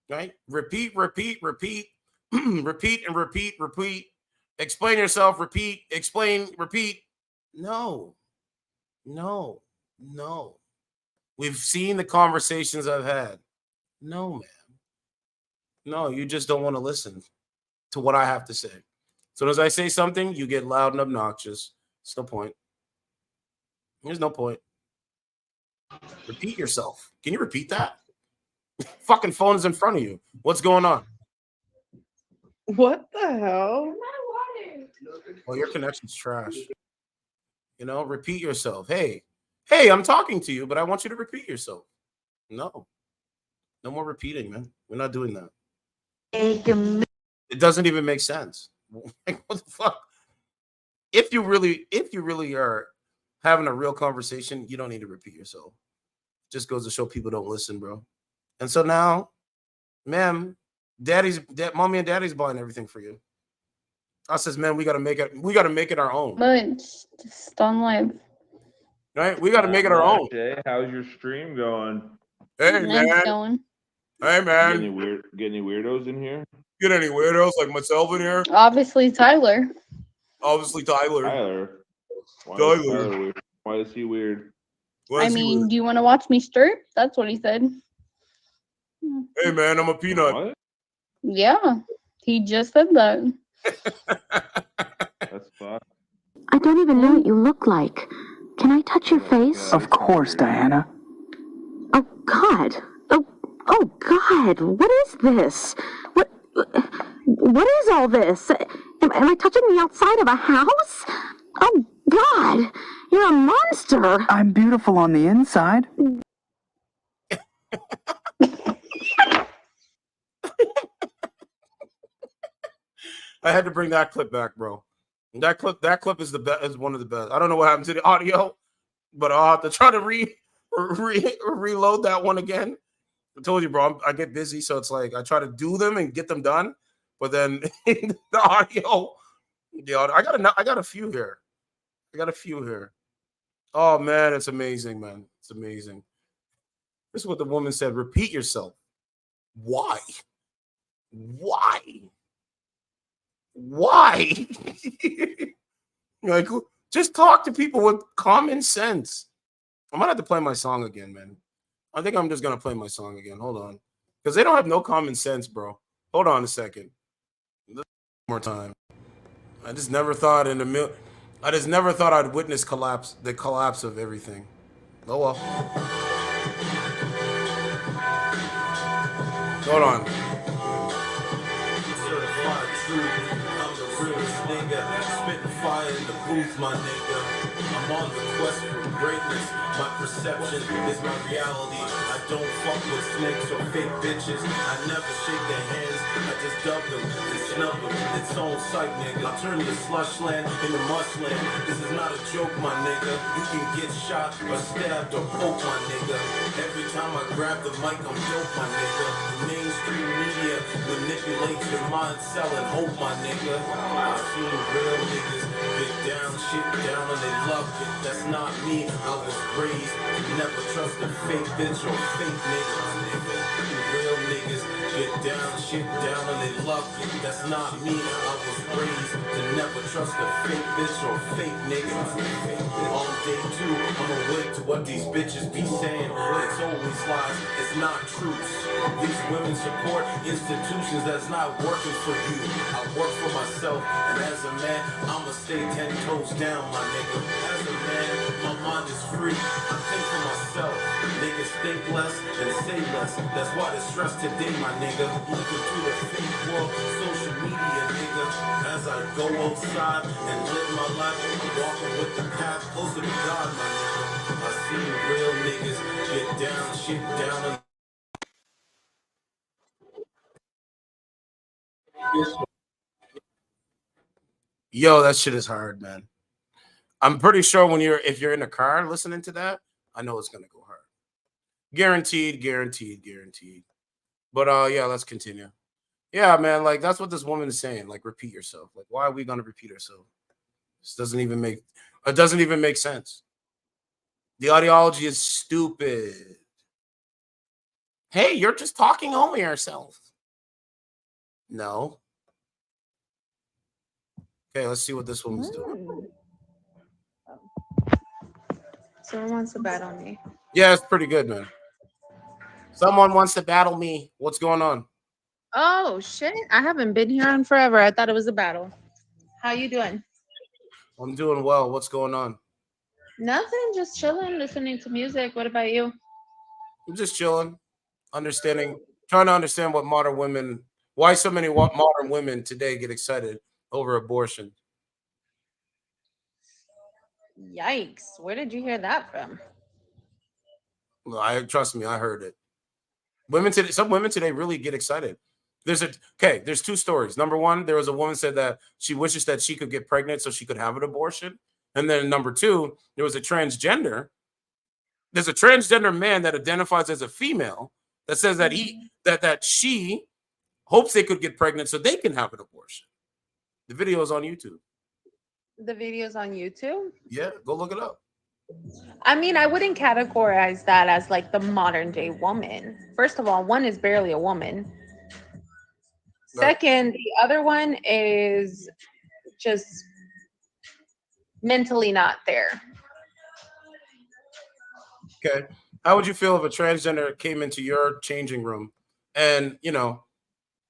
Right? Repeat, repeat, repeat, repeat, and repeat, repeat. Explain yourself, repeat, explain, repeat. No, no, no. We've seen the conversations I've had. No, man. No, you just don't want to listen to what I have to say. As soon as I say something, you get loud and obnoxious. There's no point. There's no point. Repeat yourself. Can you repeat that? Fucking phone is in front of you. What's going on?
What the hell?
Well, your connection's trash. You know, repeat yourself. Hey, I'm talking to you, but I want you to repeat yourself. No more repeating, man. We're not doing that. It doesn't even make sense. Like, what the fuck? If you really are having a real conversation, you don't need to repeat yourself. Just goes to show people don't listen, bro. And so now, ma'am, mommy and daddy's buying everything for you. I says, man, we gotta make it our own.
But it's just on live.
Right? We gotta make it our own.
Jay, how's your stream going?
Hey, man.
It's going.
Hey, man.
Get any weirdos in here?
Get any weirdos like myself in here?
Obviously, Tyler.
Obviously, Tyler.
Why is he weird?
I mean, do you want to watch me stir? That's what he said.
Hey, man, I'm a peanut.
What?
Yeah, he just said that.
That's fine.
I don't even know what you look like. Can I touch your face?
Of course, Diana.
Oh, God. Oh, God. What is this? What is all this? Am I touching the outside of a house? Oh, God. You're a monster.
I'm beautiful on the inside.
I had to bring that clip back, bro. That clip is is one of the best. I don't know what happened to the audio, but I'll have to try to reload that one again. I told you, bro, I get busy, so it's like I try to do them and get them done, but then the audio, I got a few here. Oh man, it's amazing, man. It's amazing. This is what the woman said. Repeat yourself. Why? Like, just talk to people with common sense. I might have to play my song again, man. I think I'm just gonna play my song again. Hold on, because they don't have no common sense, bro. Hold on a second. One more time. I just never thought I'd witness the collapse of everything. Oh well. Hold on. Certified truth. I'm the realest nigga. Spitting fire in the booth, my nigga. I'm on the quest for greatness. My perception is my reality. I don't fuck with snakes or fake bitches. I never shake their hands. I just dub them and snub them. It's on sight, nigga. I'll turn your slush land into mush land. This is not a joke, my nigga. You can get shot or stabbed or poked, my nigga. Every time I grab the mic, I'm dope, my nigga. Mainstream media manipulates your mind, selling hope, my nigga. I've seen real niggas get down, shit down, and they love it. That's not me. I was raised to never trust a fake bitch or fake nigga, nigga. Real niggas get down, shit down, and they love it. That's not me. I was raised to never trust a fake bitch or fake nigga. All day too, I'm awake to what these bitches be saying. It's always lies, it's not truths. These women support institutions that's not working for you. I work for myself, and as a man, I'ma stay 10 toes down, my nigga. As a man, my mind is free. I think for myself. Niggas think less and say less. That's why the stress today, my nigga. Looking through the fake world, social media, nigga. As I go outside and live my life, I'm walking with the path closer to God, my nigga. I see real niggas get down, shit down, and Yo, that shit is hard, man. I'm pretty sure if you're in a car listening to that, I know it's gonna go hard. Guaranteed, guaranteed, guaranteed. But yeah, let's continue. Yeah, man, like that's what this woman is saying. Like, repeat yourself. Like, why are we gonna repeat ourselves? This doesn't even make sense. The ideology is stupid. Hey, you're just talking over yourself. No. Okay, let's see what this woman's doing.
Someone wants to bet on me.
Yeah, it's pretty good, man. Someone wants to battle me. What's going on?
Oh shit! I haven't been here in forever. I thought it was a battle. How you doing?
I'm doing well. What's going on?
Nothing. Just chilling, listening to music. What about you?
I'm just chilling, trying to understand why so many modern women today get excited over abortion.
Yikes! Where did you hear that from?
Trust me, I heard it. Some women today really get excited. There's two stories. Number one, there was a woman said that she wishes that she could get pregnant so she could have an abortion. And then number two, there was a transgender. There's a transgender man that identifies as a female that says that that she hopes they could get pregnant so they can have an abortion. The video is on YouTube.
The video's on YouTube?
Yeah, go look it up.
I mean, I wouldn't categorize that as like the modern day woman. First of all, one is barely a woman. Second, the other one is just mentally not there.
Okay. How would you feel if a transgender came into your changing room and,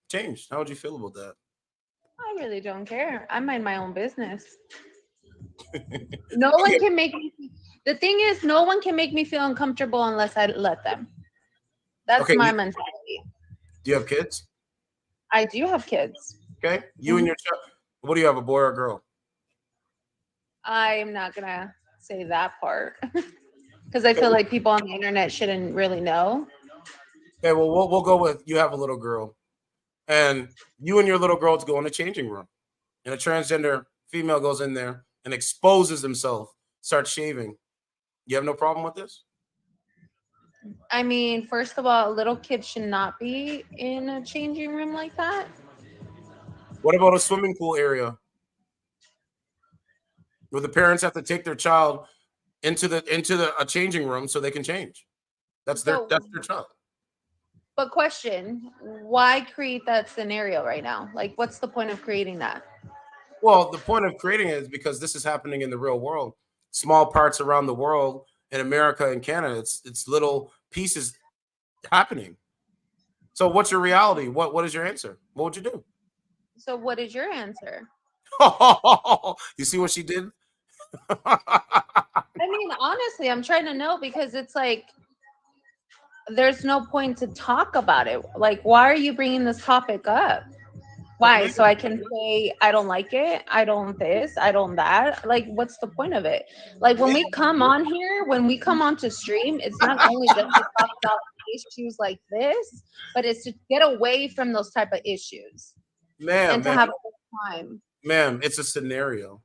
changed? How would you feel about that?
I really don't care. I mind my own business. No one can make me. The thing is, no one can make me feel uncomfortable unless I let them. That's my mentality.
Do you have kids?
I do have kids.
Okay. You and your child. What do you have, a boy or a girl?
I'm not gonna say that part because I feel like people on the internet shouldn't really know.
Okay, well, we'll go with you have a little girl, and you and your little girls go in the changing room, and a transgender female goes in there and exposes himself, starts shaving. You have no problem with this?
I mean, first of all, a little kid should not be in a changing room like that.
What about a swimming pool area where the parents have to take their child into a changing room so they can change? That's their child.
But question, why create that scenario right now? Like, what's the point of creating that?
Well, the point of creating it is because this is happening in the real world. Small parts around the world, in America and Canada, it's little pieces happening. So what's your reality? What is your answer? What would you do?
So what is your answer?
You see what she did?
I mean, honestly, I'm trying to know because it's like there's no point to talk about it. Like, why are you bringing this topic up? Why? So I can say I don't like it, I don't this, I don't that. Like, what's the point of it? Like, when we come on here, when we come on to stream, it's not only just to talk about issues like this, but it's to get away from those type of issues and to have a good time.
Ma'am, it's a scenario.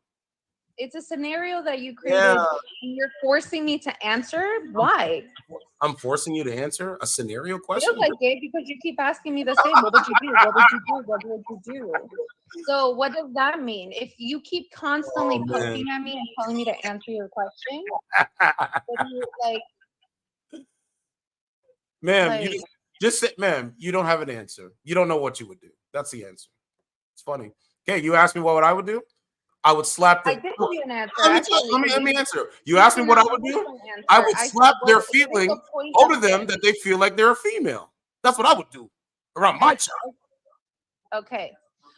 It's a scenario that you created and you're forcing me to answer. Why?
I'm forcing you to answer a scenario question?
Feels like it because you keep asking me the same. What would you do? What would you do? What would you do? So what does that mean? If you keep constantly poking at me and telling me to answer your question,
ma'am, you just say, ma'am, you don't have an answer. You don't know what you would do. That's the answer. It's funny. Okay, you asked me what I would do. I would slap them.
I did give you an answer.
Let me answer. You asked me what I would do. I would slap their feeling over them that they feel like they're a female. That's what I would do around my child.
Okay.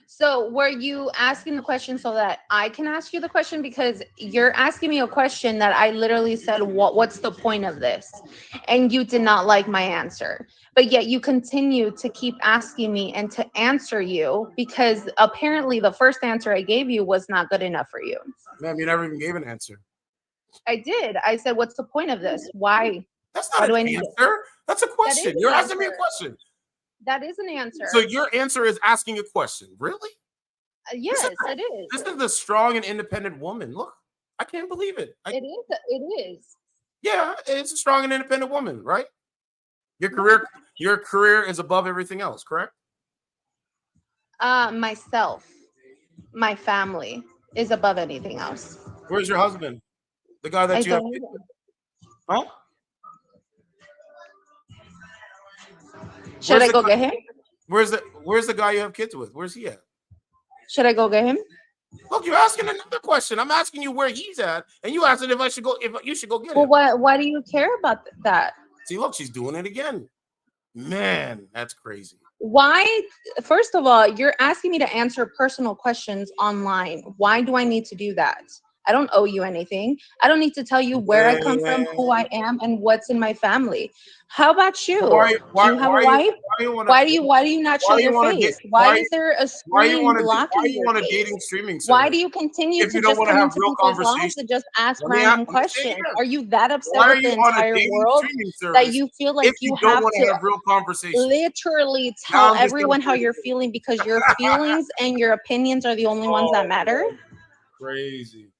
So were you asking the question so that I can ask you the question? Because you're asking me a question that I literally said, what's the point of this? And you did not like my answer. But yet you continue to keep asking me and to answer you because apparently the first answer I gave you was not good enough for you.
Ma'am, you never even gave an answer.
I did. I said, what's the point of this? Why?
That's not an answer. That's a question. You're asking me a question.
That is an answer.
So your answer is asking a question. Really?
Yes, it is.
This is a strong and independent woman. Look, I can't believe it.
It is. It is.
Yeah, it's a strong and independent woman, right? Your career is above everything else, correct?
Myself, my family is above anything else.
Where's your husband? The guy that you have kids with? Huh?
Should I go get him?
Where's the guy you have kids with? Where's he at?
Should I go get him?
Look, you're asking another question. I'm asking you where he's at, and you asked if you should go get him.
Well, why do you care about that?
See, look, she's doing it again. Man, that's crazy.
Why? First of all, you're asking me to answer personal questions online. Why do I need to do that? I don't owe you anything. I don't need to tell you where I come from, who I am, and what's in my family. How about you? Do you have a wife? Why do you not show your face? Why is there a screen blocking your face?
Dating streaming service?
Why do you continue to just come into people's lives and just ask random questions? Are you that upset with the entire world that you feel like you have to literally tell everyone how you're feeling because your feelings and your opinions are the only ones that matter?
Crazy.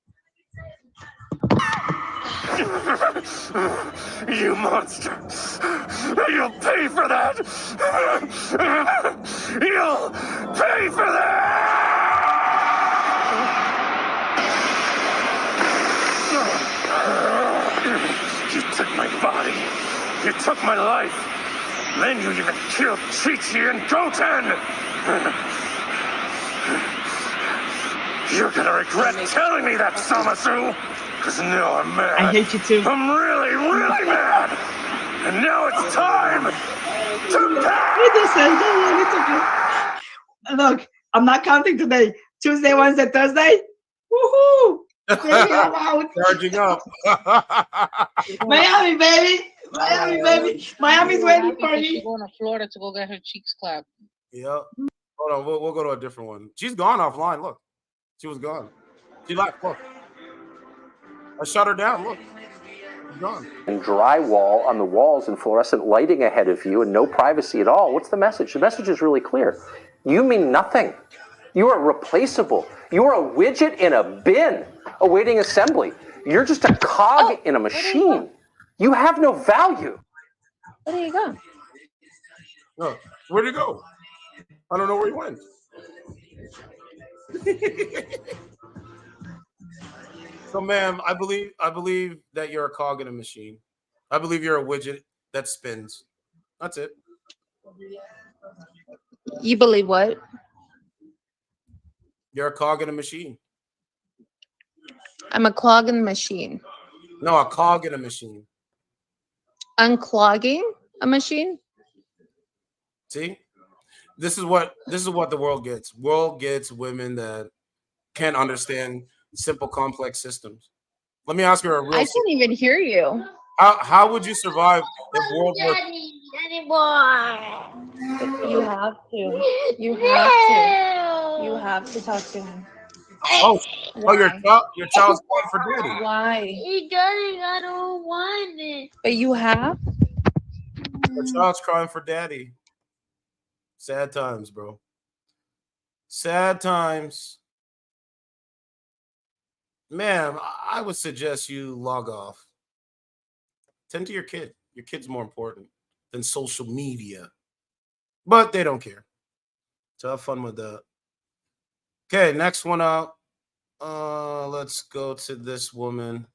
You monster! You'll pay for that! You'll pay for that! You took my body. You took my life. Then you even killed Chi-Chi and Goten! You're gonna regret telling me that, Samasu! Because now I'm mad.
I hate you too.
I'm really, really mad. And now it's time to pay.
Look, I'm not counting today. Tuesday, Wednesday, Thursday. Woohoo! Baby, I'm out.
Charging up.
Miami, baby. Miami, baby. Miami's waiting for me.
She's going to Florida to go get her cheeks clapped.
Yeah. Hold on. We'll go to a different one. She's gone offline. Look. She was gone. She left. Look. I shut her down. Look. She's gone.
And drywall on the walls and fluorescent lighting ahead of you and no privacy at all. What's the message? The message is really clear. You mean nothing. You are replaceable. You are a widget in a bin awaiting assembly. You're just a cog in a machine. You have no value.
Where did he go?
No. Where'd he go? I don't know where he went. So, ma'am, I believe that you're a cog in a machine. I believe you're a widget that spins. That's it.
You believe what?
You're a cog in a machine.
I'm a clog in the machine.
No, a cog in a machine.
Unclogging a machine?
See? This is what the world gets. World gets women that can't understand simple, complex systems. Let me ask her a real.
I can't even hear you.
How would you survive if World War?
You have to. You have to. You have to talk to him.
Oh, your child's calling for daddy.
Why?
He doesn't. I don't want it.
But you have.
Your child's crying for daddy. Sad times, bro. Sad times. Ma'am, I would suggest you log off. Tend to your kid. Your kid's more important than social media. But they don't care. So have fun with that. Okay, next one out. Let's go to this woman.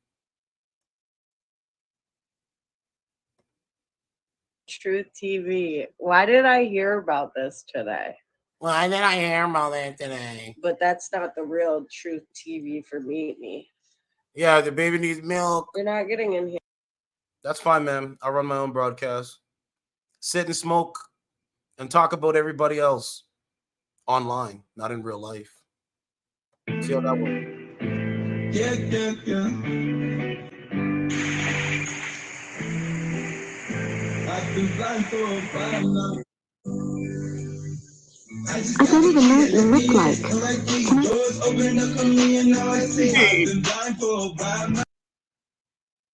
Truth TV. Why did I hear about this today?
Why did I hear about that today?
But that's not the real Truth TV for me.
Yeah, the baby needs milk.
You're not getting in here.
That's fine, man. I run my own broadcast. Sit and smoke and talk about everybody else online, not in real life. See how that works?
Yeah. I've been blind for a while now.
I don't even know what you look like. Can I?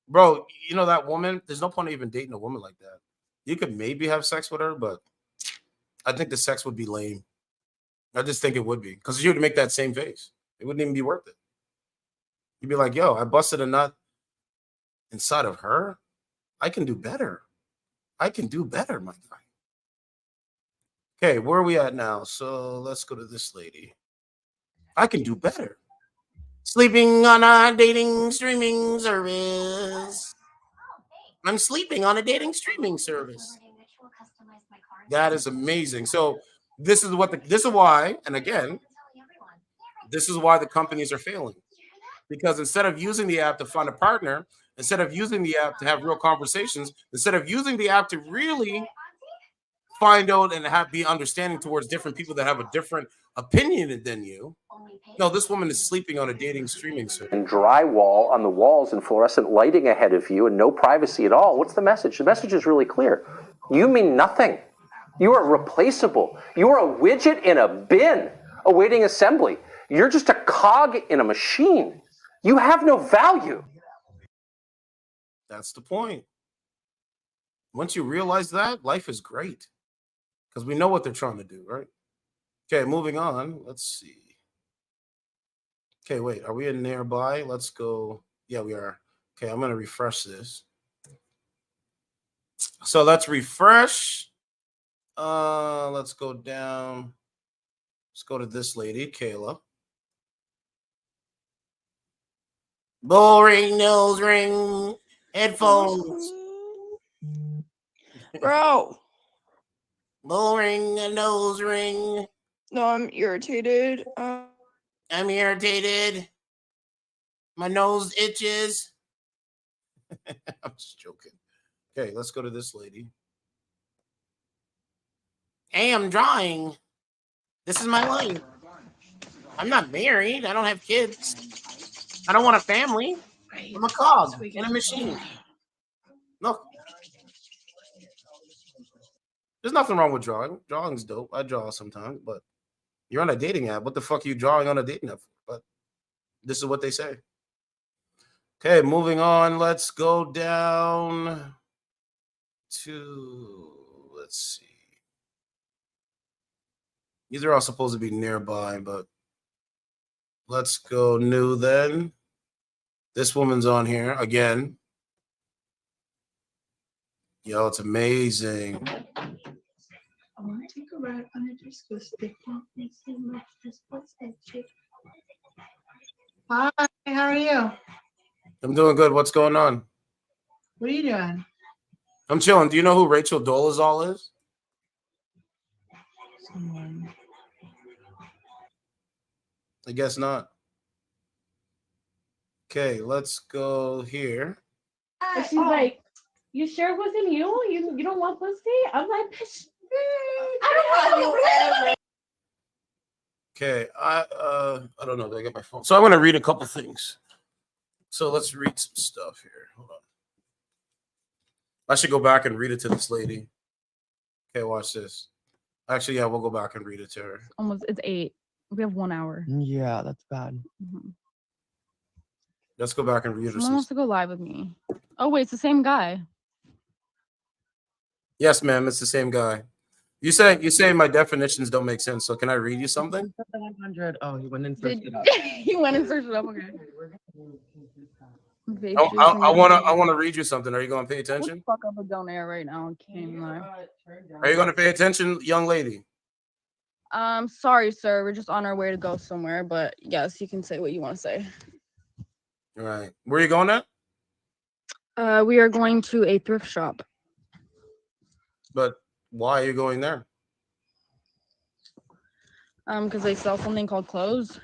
Bro, you know that woman? There's no point in even dating a woman like that. You could maybe have sex with her, but I think the sex would be lame. I just think it would be, because you would make that same face. It wouldn't even be worth it. You'd be like, yo, I busted a nut inside of her. I can do better. I can do better, my guy. Okay, where are we at now? So let's go to this lady. I can do better. Sleeping on a dating streaming service. I'm sleeping on a dating streaming service. That is amazing. So this is why, and again, this is why the companies are failing. Because instead of using the app to find a partner, instead of using the app to have real conversations, instead of using the app to really find out and be understanding towards different people that have a different opinion than you. No, this woman is sleeping on a dating streaming service.
And drywall on the walls and fluorescent lighting ahead of you and no privacy at all. What's the message? The message is really clear. You mean nothing. You are replaceable. You are a widget in a bin awaiting assembly. You're just a cog in a machine. You have no value.
That's the point. Once you realize that, life is great. Because we know what they're trying to do, right? Okay, moving on. Let's see. Okay, wait. Are we in nearby? Let's go. Yeah, we are. Okay, I'm going to refresh this. So let's refresh. Let's go down. Let's go to this lady, Kayla. Bull ring, nose ring, headphones.
Bro.
Bull ring, a nose ring.
No, I'm irritated.
I'm irritated. My nose itches. I'm just joking. Okay, let's go to this lady. Hey, I'm drawing. This is my life. I'm not married. I don't have kids. I don't want a family. I'm a cog in a machine. Look. There's nothing wrong with drawing. Drawing's dope. I draw sometimes, but you're on a dating app. What the fuck are you drawing on a dating app for? But this is what they say. Okay, moving on. Let's go down to, let's see. These are all supposed to be nearby, but let's go new then. This woman's on here again. Yo, it's amazing.
I want to take a ride on a disco stick. Hi, how are you?
I'm doing good. What's going on?
What are you doing?
I'm chilling. Do you know who Rachel Dolezal is?
Someone.
I guess not. Okay, let's go here.
And she's like, "You sure it wasn't you? You don't want pussy?" I'm like, "Bitch, I don't want you."
Okay, I don't know. Did I get my phone? So I'm gonna read a couple things. So let's read some stuff here. Hold on. I should go back and read it to this lady. Okay, watch this. Actually, yeah, we'll go back and read it to her.
It's 8. We have 1 hour.
Yeah, that's bad.
Mm-hmm.
Let's go back and read her.
Someone wants to go live with me. Oh wait, it's the same guy.
Yes, ma'am, it's the same guy. You say my definitions don't make sense. So can I read you something?
100. Oh, he went and searched it up.
He went and searched it up. Okay.
Oh, I wanna read you something. Are you gonna pay attention?
Fuck up a donair right now. Can't lie.
Are you gonna pay attention, young lady?
Sorry, sir. We're just on our way to go somewhere, but yes, you can say what you want to say.
All right. Where are you going at?
We are going to a thrift shop.
But why are you going there?
Because they sell something called clothes.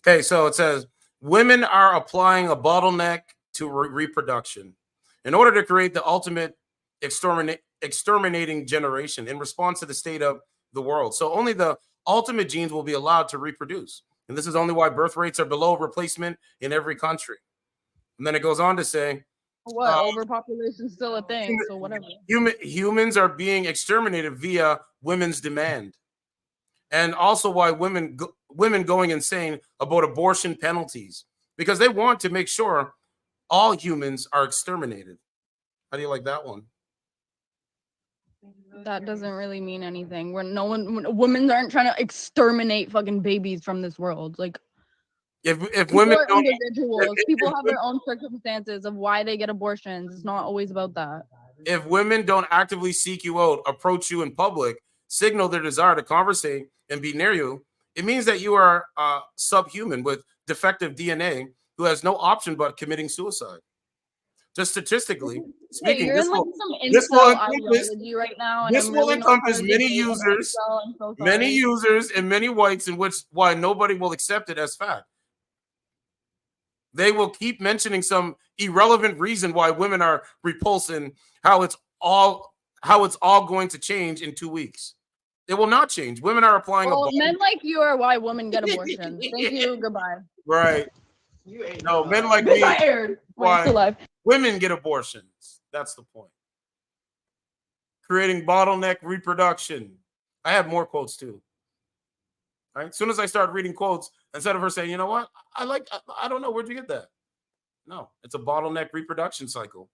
Okay, so it says women are applying a bottleneck to reproduction in order to create the ultimate exterminating generation in response to the state of the world. So only the ultimate genes will be allowed to reproduce. And this is only why birth rates are below replacement in every country. And then it goes on to say,
what, overpopulation is still a thing, so whatever.
Humans are being exterminated via women's demand. And also why women going insane about abortion penalties, because they want to make sure all humans are exterminated. How do you like that one?
That doesn't really mean anything. Women aren't trying to exterminate fucking babies from this world. Like,
if
people
women
are
don't,
individuals.
if
People have
women-
their own circumstances of why they get abortions. It's not always about that.
if women don't actively seek you out, approach you in public, signal their desire to conversate and be near you, it means that you are subhuman with defective DNA who has no option but committing suicide. Just statistically speaking,
You're in like some
this will
incel
encompass
ideology right now, and
this
I'm
will
really not
encompass
trying to
many
debate an
users,
incel. I'm so
many
sorry.
users, and many whites, in which why nobody will accept it as fact. They will keep mentioning some irrelevant reason why women are repulsing, how it's all going to change in 2 weeks. It will not change. Women are applying
Well, men like you are why women get abortions. Thank you. Goodbye.
right. No, men like me.
I aired. Wait,
Why
still live.
women get abortions. That's the point. Creating bottleneck reproduction. I have more quotes too. Right. As soon as I start reading quotes, instead of her saying, you know what, I don't know, where'd you get that? No, it's a bottleneck reproduction cycle.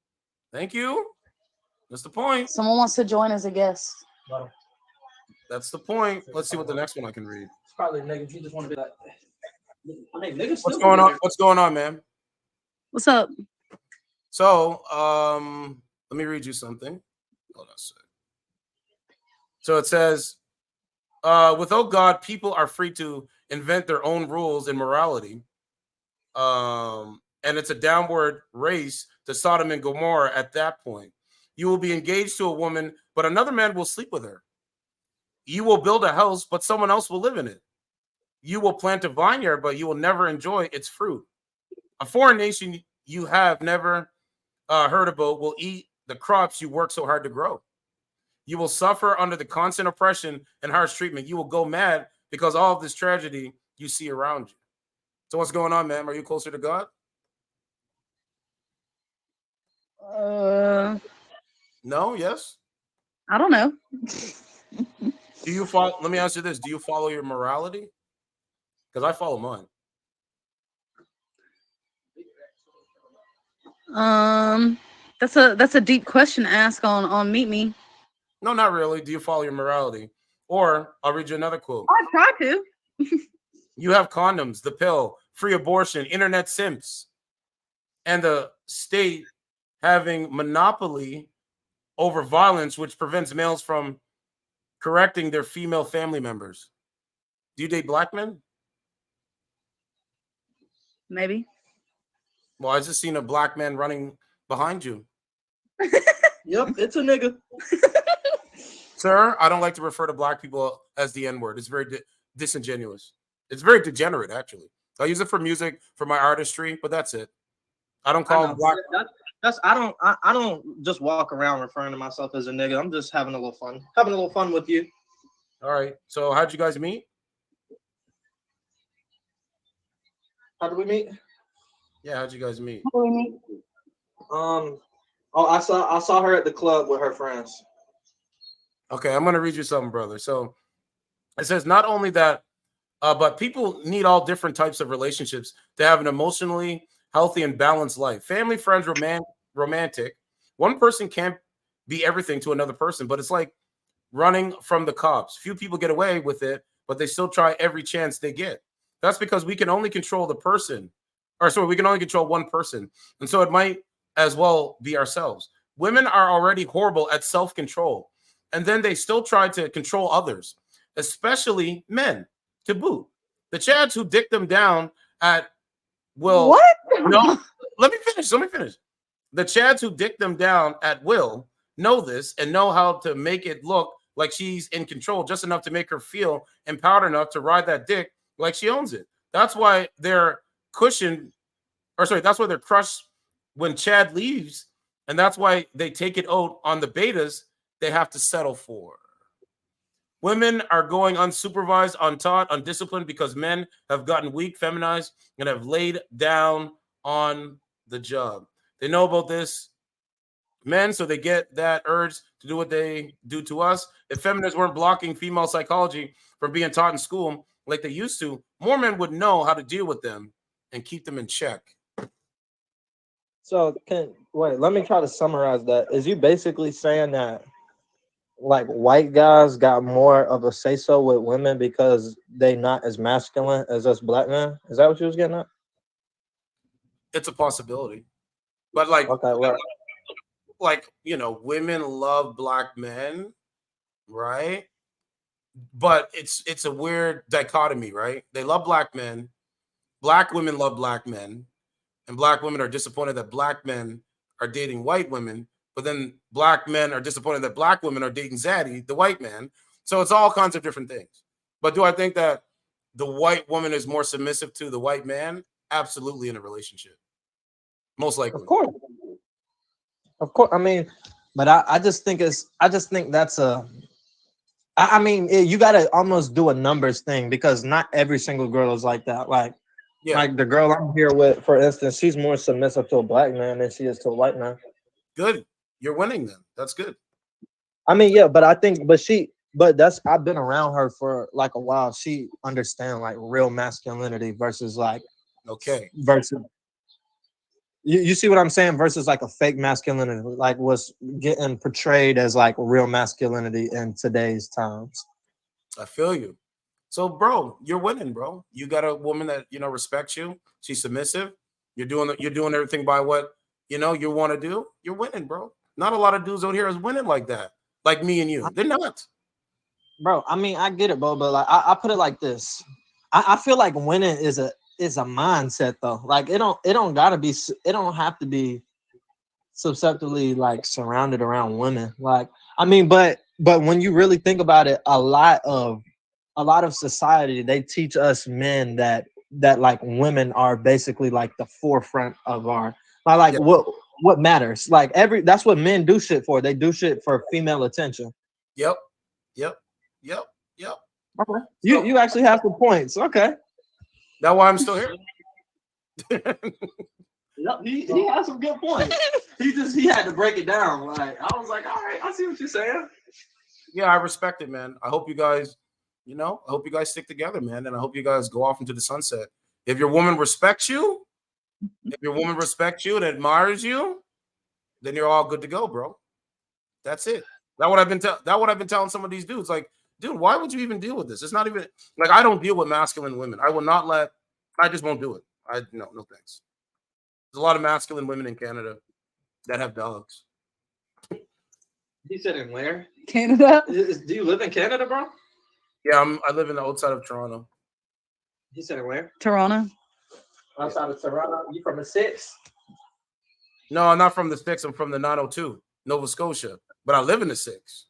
Thank you. That's the point.
Someone wants to join as a guest.
That's the point. Let's see what the next one I can read.
It's probably niggas. You just want to be like, hey, niggas.
What's going on? What's going on, man?
What's up?
So, let me read you something. Hold on a sec. So it says, without God, people are free to invent their own rules and morality. And it's a downward race to Sodom and Gomorrah at that point. You will be engaged to a woman, but another man will sleep with her. You will build a house, but someone else will live in it. You will plant a vineyard, but you will never enjoy its fruit. A foreign nation you have never heard about will eat the crops you work so hard to grow. You will suffer under the constant oppression and harsh treatment. You will go mad because all of this tragedy you see around you. So what's going on, man? Are you closer to God? No? Yes?
I don't know.
Do you follow? Let me ask you this. Do you follow your morality? Because I follow mine.
That's a deep question to ask on Meet Me.
No, not really. Do you follow your morality? Or I'll read you another quote.
I try to.
You have condoms, the pill, free abortion, internet simps, and the state having monopoly over violence, which prevents males from correcting their female family members. Do you date black men?
Maybe.
Well, I just seen a black man running behind you.
Yep, it's a nigga.
Sir, I don't like to refer to black people as the N-word. It's very disingenuous. It's very degenerate, actually. I use it for music, for my artistry, but that's it. I don't call them black.
I don't just walk around referring to myself as a nigga. I'm just having a little fun. Having a little fun with you.
All right. So how'd you guys meet?
How did we meet?
Yeah, how'd you guys meet?
I saw her at the club with her friends.
Okay, I'm gonna read you something, brother. So it says not only that, but people need all different types of relationships to have an emotionally healthy and balanced life. Family, friends, romantic. One person can't be everything to another person, but it's like running from the cops. Few people get away with it, but they still try every chance they get. That's because we can only control the person, we can only control one person. And so it might as well be ourselves. Women are already horrible at self-control, and then they still try to control others, especially men, to boot. The Chads who dick them down at will.
What?
No, let me finish. The Chads who dick them down at will know this and know how to make it look like she's in control, just enough to make her feel empowered enough to ride that dick like she owns it. That's why they're that's why they're crushed when Chad leaves, and that's why they take it out on the betas they have to settle for. Women are going unsupervised, untaught, undisciplined because men have gotten weak, feminized, and have laid down on the job. They know about this, men, so they get that urge to do what they do to us. If feminists weren't blocking female psychology from being taught in school like they used to, more men would know how to deal with them and keep them in check.
So let me try to summarize that. Is you basically saying that like white guys got more of a say so with women because they not as masculine as us black men? Is that what you was getting at?
It's a possibility, but like,
Okay, well,
like you know, women love black men, right? But it's a weird dichotomy, right? They love black men. Black women love black men, and black women are disappointed that black men are dating white women. But then black men are disappointed that black women are dating Zaddy, the white man. So it's all kinds of different things. But do I think that the white woman is more submissive to the white man? Absolutely, in a relationship, most likely.
of course. I mean, but I just think that's a. I mean, you got to almost do a numbers thing because not every single girl is like that. Like the girl I'm here with, for instance, she's more submissive to a black man than she is to a white man.
Good. You're winning then. That's good.
I mean, yeah, but I think, I've been around her for like a while. She understands like real masculinity versus versus. You see what I'm saying? Versus like a fake masculinity, like what's getting portrayed as like real masculinity in today's times.
I feel you. So, bro, you're winning, bro. You got a woman that respects you. She's submissive. You're doing everything by what you want to do. You're winning, bro. Not a lot of dudes out here is winning like that, like me and you. They're not,
bro. I mean, I get it, bro, but like I put it like this. I feel like winning is a mindset though. Like it don't have to be susceptibly like surrounded around women. Like I mean, but when you really think about it, a lot of society, they teach us men that like women are basically like the forefront of our what matters. Like that's what men do shit for. They do shit for female attention.
Yep.
Okay. You actually have some points. Okay.
That's why I'm still here.
Yep, he has some good points. He had to break it down. Like I was like, all right, I see what you're saying.
Yeah, I respect it, man. I hope you guys, stick together, man, and I hope you guys go off into the sunset. If your woman respects you, and admires you, then you're all good to go, bro. That's it. That's what I've been telling some of these dudes. Like, dude, why would you even deal with this? It's not even like I don't deal with masculine women. I will not let. I just won't do it. No thanks. There's a lot of masculine women in Canada that have dogs.
He said in where?
Canada.
Do you live in Canada, bro?
Yeah, I live in the outside of Toronto.
He said in where?
Toronto.
Outside of Toronto. You from the 6?
No, I'm not from the 6. I'm from the 902, Nova Scotia. But I live in the 6.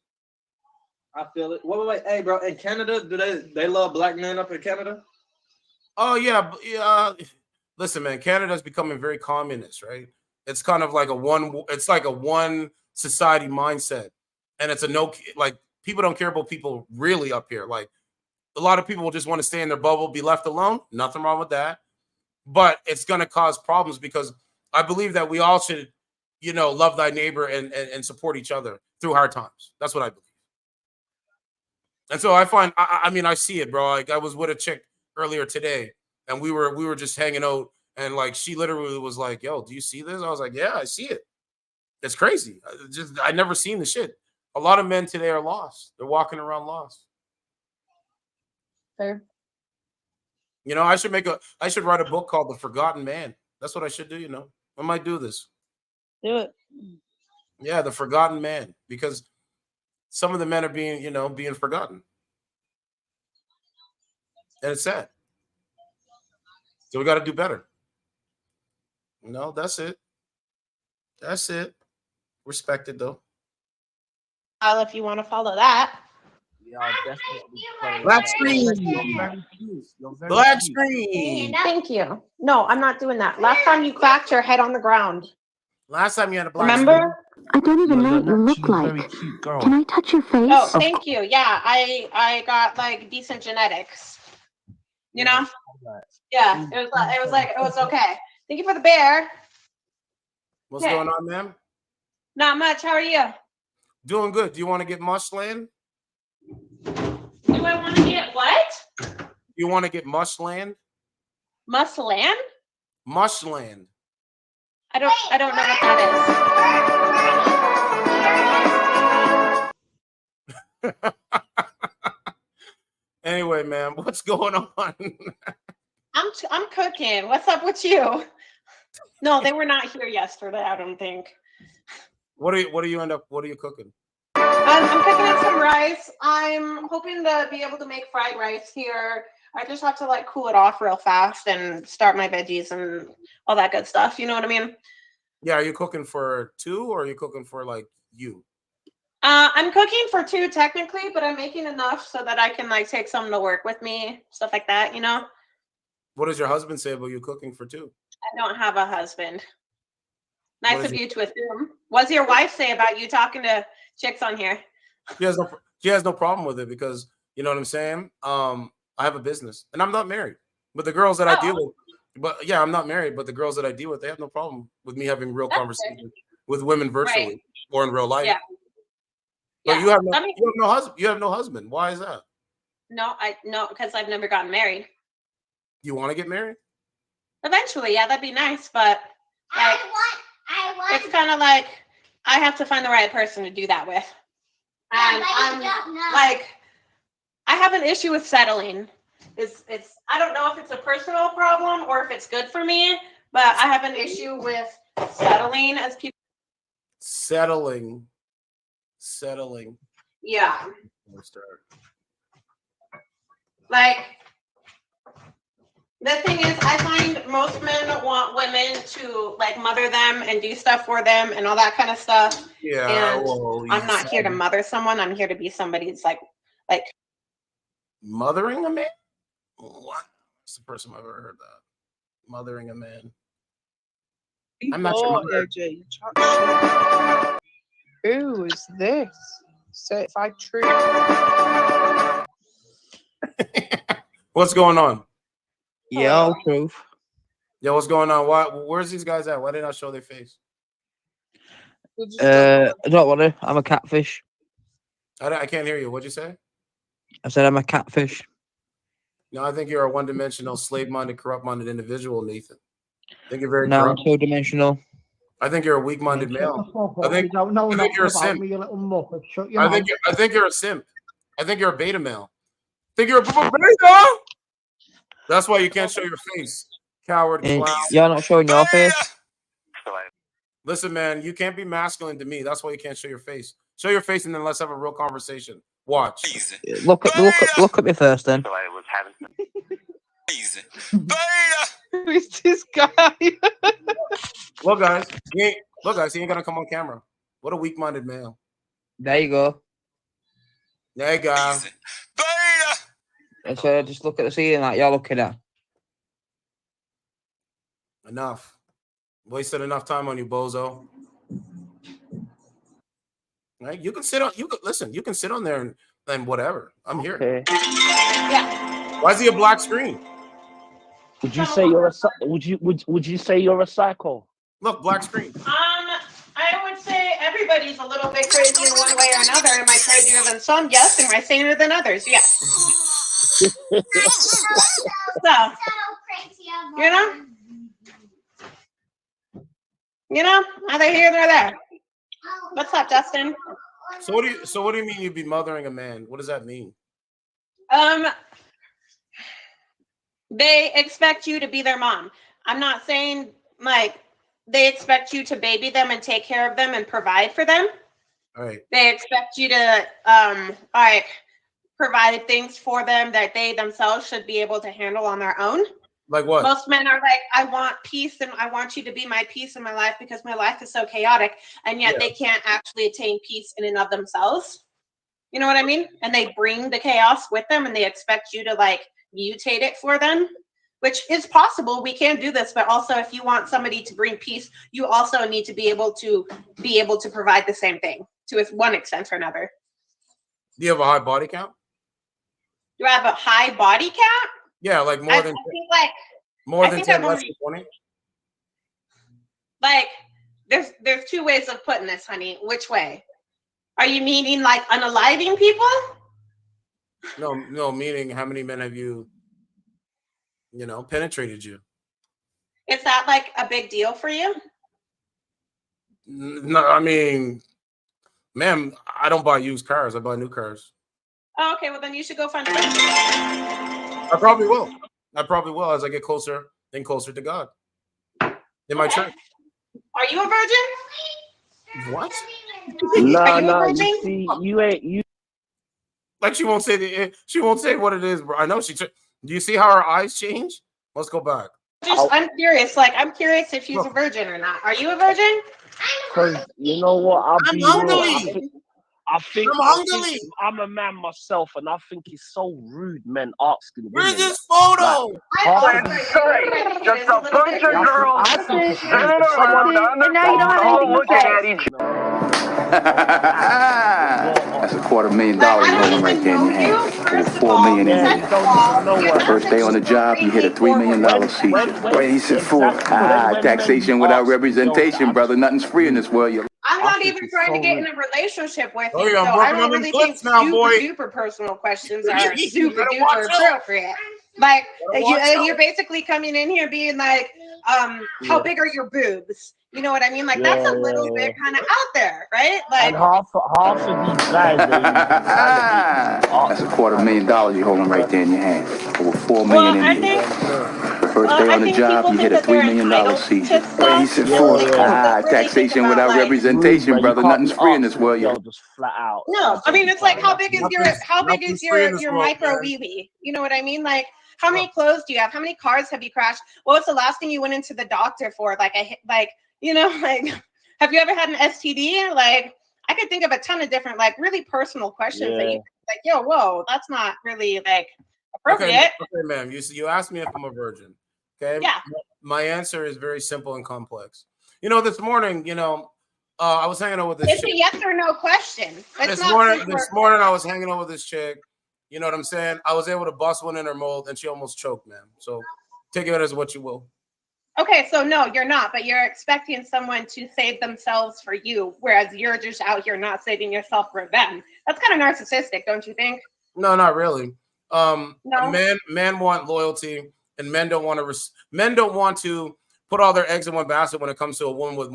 I feel it. Wait. Hey, bro, in Canada, do they love black men up in Canada?
Oh, yeah. Listen, man, Canada's becoming very communist, right? It's kind of like a one society mindset. And it's people don't care about people really up here. Like a lot of people will just want to stay in their bubble, be left alone. Nothing wrong with that. But it's going to cause problems because I believe that we all should, love thy neighbor and support each other through hard times. That's what I believe. And so I find, I see it, bro. Like I was with a chick earlier today and we were just hanging out and like, she literally was like, yo, do you see this? I was like, yeah, I see it. It's crazy. I never seen the shit. A lot of men today are lost. They're walking around lost.
Fair.
I should write a book called The Forgotten Man. That's what I should do, I might do this.
Do it.
Yeah, The Forgotten Man, because some of the men are being forgotten. And it's sad. So we got to do better. That's it. That's it. Respected though.
If you want to follow that.
Black screen. Black screen.
Thank you. No, I'm not doing that. Last time you cracked your head on the ground.
Last time you had a black
Remember?
screen.
I don't even know what you look like. Can I touch your face?
Oh, thank you. Yeah, I got like decent genetics. Yeah, it was okay. Thank you for the bear.
What's going on, ma'am?
Not much. How are you?
Doing good. Do you want to get Mushland?
Do I want to get what?
You want to get Mushland?
Mushland?
Mushland.
I don't know what that is.
Anyway, man, what's going on?
I'm cooking. What's up with you? No, they were not here yesterday, I don't think.
What are you cooking?
I'm cooking up some rice. I'm hoping to be able to make fried rice here. I just have to like cool it off real fast and start my veggies and all that good stuff. You know what I mean?
Yeah, are you cooking for two or are you cooking for like you?
I'm cooking for two technically, but I'm making enough so that I can like take some to work with me, stuff like that, you know?
What does your husband say about you cooking for two?
I don't have a husband. Nice of you to assume. What's your wife say about you talking to chicks on here?
She has no problem with it because you know what I'm saying? I have a business and I'm not married. But the girls that I deal with, but yeah, I'm not married, but the girls that I deal with, they have no problem with me having real conversations with women virtually or in real life.
Yeah.
But you have no husband. You have no husband. Why is that?
No, because I've never gotten married.
You want to get married?
Eventually, yeah, that'd be nice, but like, it's kind of like I have to find the right person to do that with. And I'm like, I have an issue with settling. It's I don't know if it's a personal problem or if it's good for me, but I have an issue with settling as people.
Settling.
Yeah. Like, the thing is, I find most men want women to like mother them and do stuff for them and all that kind of stuff.
Yeah.
And I'm not here to mother someone. I'm here to be somebody's like
mothering a man? What? That's the first time I've ever heard that. Mothering a man. I'm not your mother.
Who is this? Certified true.
What's going on?
Yo, truth.
Yo, what's going on? Where's these guys at? Why didn't I show their face?
I don't want to. I'm a catfish.
I can't hear you. What'd you say?
I said I'm a catfish.
No, I think you're a one-dimensional, slave-minded, corrupt-minded individual, Nathan. I think you're very
No, I'm
corrupt.
two-dimensional.
I think you're a weak-minded male. I think you're a simp.
Shut your
I
mouth.
think you're a simp. I think you're a beta male. I think you're a beta. That's why you can't show your face, coward clown.
You're not showing your face.
Listen, man, you can't be masculine to me. That's why you can't show your face. Show your face, and then let's have a real conversation. Watch.
Look at me first, then.
Who is this guy?
Look, guys, he ain't gonna come on camera. What a weak-minded male.
There you go.
There you go.
And so just look at the ceiling like you're looking at.
Enough. Wasted enough time on you, bozo. Right? You can sit on. You can sit on there and whatever. I'm here.
Okay.
Yeah.
Why is he a black screen?
Would you say you're a would you say you're a psycho?
Look, black screen.
I would say everybody's a little bit crazy in one way or another. Am I crazier than some? Yes. Am I saner than others? Yes. So, you know, neither here nor there. What's up, Justin?
So what do you mean you'd be mothering a man? What does that mean?
They expect you to be their mom. I'm not saying like they expect you to baby them and take care of them and provide for them.
All right.
They expect you to like provide things for them that they themselves should be able to handle on their own.
Like what?
Most men are like, I want peace and I want you to be my peace in my life because my life is so chaotic, and yet they can't actually attain peace in and of themselves. You know what I mean? And they bring the chaos with them and they expect you to like mutate it for them, which is possible. We can do this, but also if you want somebody to bring peace, you also need to be able to provide the same thing to one extent or another.
Do you have a high body count?
Do I have a high body count?
Yeah, like more than 10, less than 20.
Like, there's two ways of putting this, honey. Which way? Are you meaning like unaliving people?
No, meaning how many men have you penetrated you?
Is that like a big deal for you?
No, I mean, Ma'am, I don't buy used cars. I buy new cars.
Oh, okay. Well, then you should go find a virgin.
I probably will. As I get closer to God. In my church.
Are you a virgin?
What?
Nah,
Are you a
nah.
virgin?
You see, you ain't you.
Like she won't say what it is, bro. I know do you see how her eyes change? Let's go back.
I'm curious. Like, I'm curious if she's a virgin or not. Are you a virgin?
Cause you know what? I'll
I'm
be real.
hungry.
I think I'm a man myself, and I think it's so rude men asking women.
Where's this photo?
Just a bunch of girls standing around on their phones all looking at each
That's $250,000 you're holding right there in your hand. Over $4 million in there. First day on the job, you hit a $3 million seat. Wait, he said four. Taxation without representation, brother. Nothing's free in this world.
I'm not even trying to get in a relationship with
Oh,
you,
yeah,
so
I'm
I
working
don't
on them
really
clips
think
now,
super
boy.
duper personal questions are
You
super
better
duper
watch out.
appropriate. Like
watch out.
you're basically coming in here being like, how big are your boobs? You know what I mean? Like that's a little bit kind of out there, right? Like
And half of these guys,
That's $250,000 you're holding right there in your hand. Over $4 million in here. First day on the job, you hit a $3 million seat. Wait, he said four. Taxation without representation, brother. Nothing's free in this world.
Just flat out.
no, I mean it's like how big is your
nothing's free in this world,
micro
man.
wee wee? You know what I mean? Like how many clothes do you have? How many cars have you crashed? What was the last thing you went into the doctor for? Like have you ever had an STD? Like I could think of a ton of different like really personal questions that you like, yo, whoa, that's not really like appropriate.
Okay, ma'am. You asked me if I'm a virgin. Okay.
Yeah.
My answer is very simple and complex. This morning, I was hanging out with this
It's
chick.
a yes or no question.
This morning, I was hanging out with this chick. You know what I'm saying? I was able to bust one in her mold, and she almost choked, man. So take it as what you will.
Okay, so no, you're not, but you're expecting someone to save themselves for you, whereas you're just out here not saving yourself for them. That's kind of narcissistic, don't you think?
No, not really.
No?
Men want loyalty, and men don't want to put all their eggs in one basket when it comes to a woman with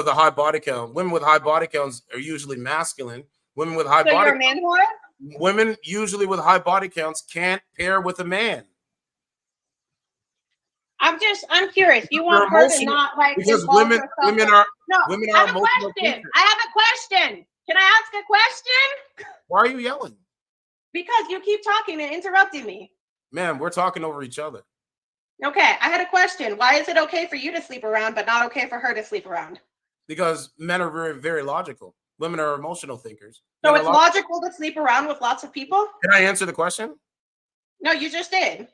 a high body count. Women with high body counts are usually masculine. Women with high
So
body
you're a man whore?
Women usually with high body counts can't pair with a man.
I'm curious. You want her to not like
because
involve
women
herself
are
I have a
emotional
question.
creatures.
I have a question. Can I ask a question?
Why are you yelling?
Because you keep talking and interrupting me.
Man, we're talking over each other.
Okay, I had a question. Why is it okay for you to sleep around, but not okay for her to sleep around?
Because men are very, very logical. Women are emotional thinkers.
So it's logical to sleep around with lots of people?
Can I answer the question?
No, you just did.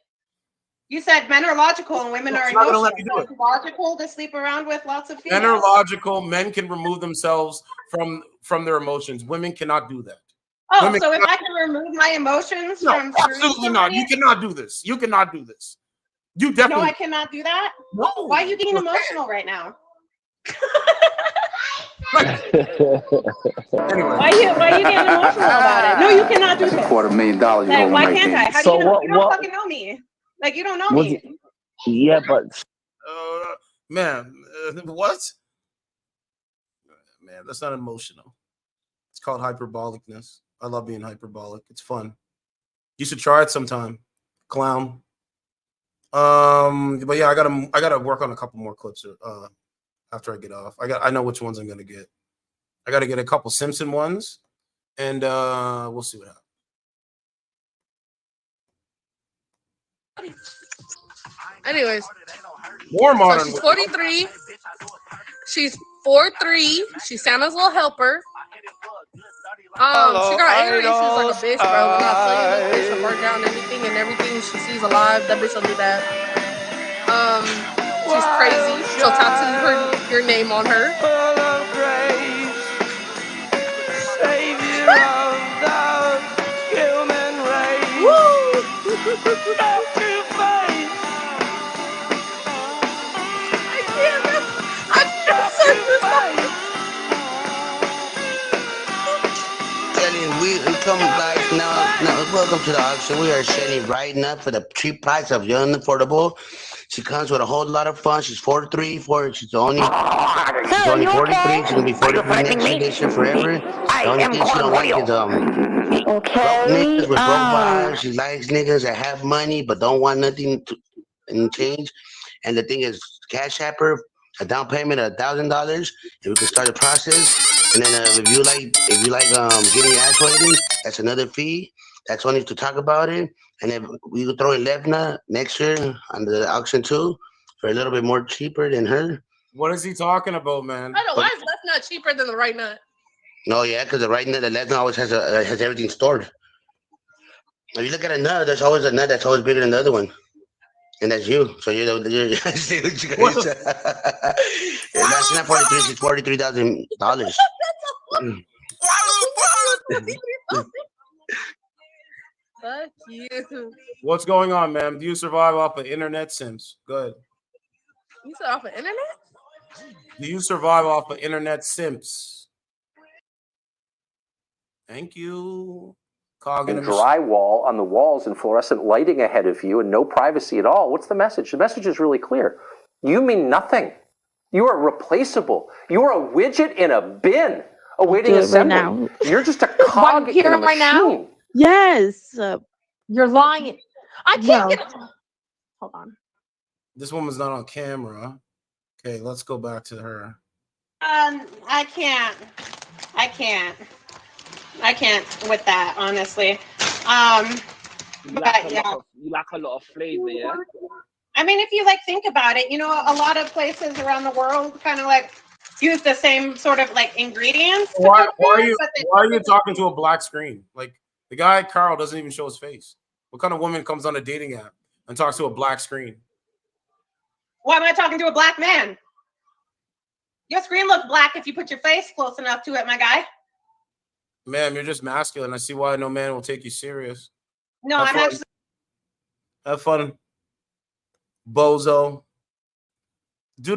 You said men are logical and women are
It's not gonna
emotional.
let me do
So
it.
it's logical to sleep around with lots of females.
Men are logical. Men can remove themselves from their emotions. Women cannot do that.
Oh,
Women
so if
cannot-
I can remove my emotions
No,
from
absolutely not. You cannot do this. You cannot do this. You definitely.
No, I cannot do that.
No.
Why are you getting emotional right now?
Anyway.
Why are you getting emotional about it? No, you cannot do
That's
this.
$250,000 you're
Like,
holding
why
right
can't
there.
I? How
So
do you know?
what-
You don't
what-
fucking know me. Like you don't know
Was
me.
it- Yeah, but
Man, what? Man, that's not emotional. It's called hyperbolicness. I love being hyperbolic. It's fun. You should try it sometime, clown. But yeah, I gotta work on a couple more clips after I get off. I know which ones I'm gonna get. I gotta get a couple Simpson ones, and we'll see what happens.
Anyways,
More modern.
so she's 43. She's 4'3". She's Santa's little helper. She got angry. She was like a bitch, bro. When I tell you this bitch will burn down everything she sees alive. That bitch will do that. She's crazy. She'll tattoo your name on her.
We come guys now welcome to the auction. We are selling right now for the cheap price of young affordable
She comes with a whole lot of fun. She's 43, she's only 43. She's gonna be 43 next year, this year, forever. The only thing she don't like is broke niggas with broke vibes. She likes niggas that have money but don't want nothing in change. And the thing is, cash app her a down payment of $1,000, and we can start the process. And then if you like getting your ass waiting, that's another fee. That's only to talk about it. And then we could throw in Levna next year on the auction too for a little bit more cheaper than her.
What is he talking about, man?
I don't know. Why is left nut cheaper than the right nut?
No, yeah, because the right nut, the Levna always has everything stored. If you look at a nut, there's always a nut that's always bigger than the other one. And that's you. So you're see what you guys. That's not 43. It's $43,000.
Fuck you.
What's going on, ma'am? Do you survive off of internet sims? Good.
You said off the internet?
Do you survive off of internet simps? Thank you.
And drywall on the walls and fluorescent lighting ahead of you and no privacy at all. What's the message? The message is really clear. You mean nothing. You are replaceable. You are a widget in a bin awaiting assembly. You're just a cog in a machine.
Right now?
Yes.
You're lying. I can't get. Hold on.
This woman's not on camera. Okay, let's go back to her.
I can't with that, honestly. But yeah.
You lack a lot of flavor, yeah?
I mean, if you like think about it, you know, a lot of places around the world kind of like use the same sort of like ingredients.
Why are you talking to a black screen? Like the guy Carl doesn't even show his face. What kind of woman comes on a dating app and talks to a black screen?
Why am I talking to a black man? Your screen looks black if you put your face close enough to it, my guy.
Ma'am, you're just masculine. I see why no man will take you serious.
No, I'm actually.
Have fun, bozo. Do.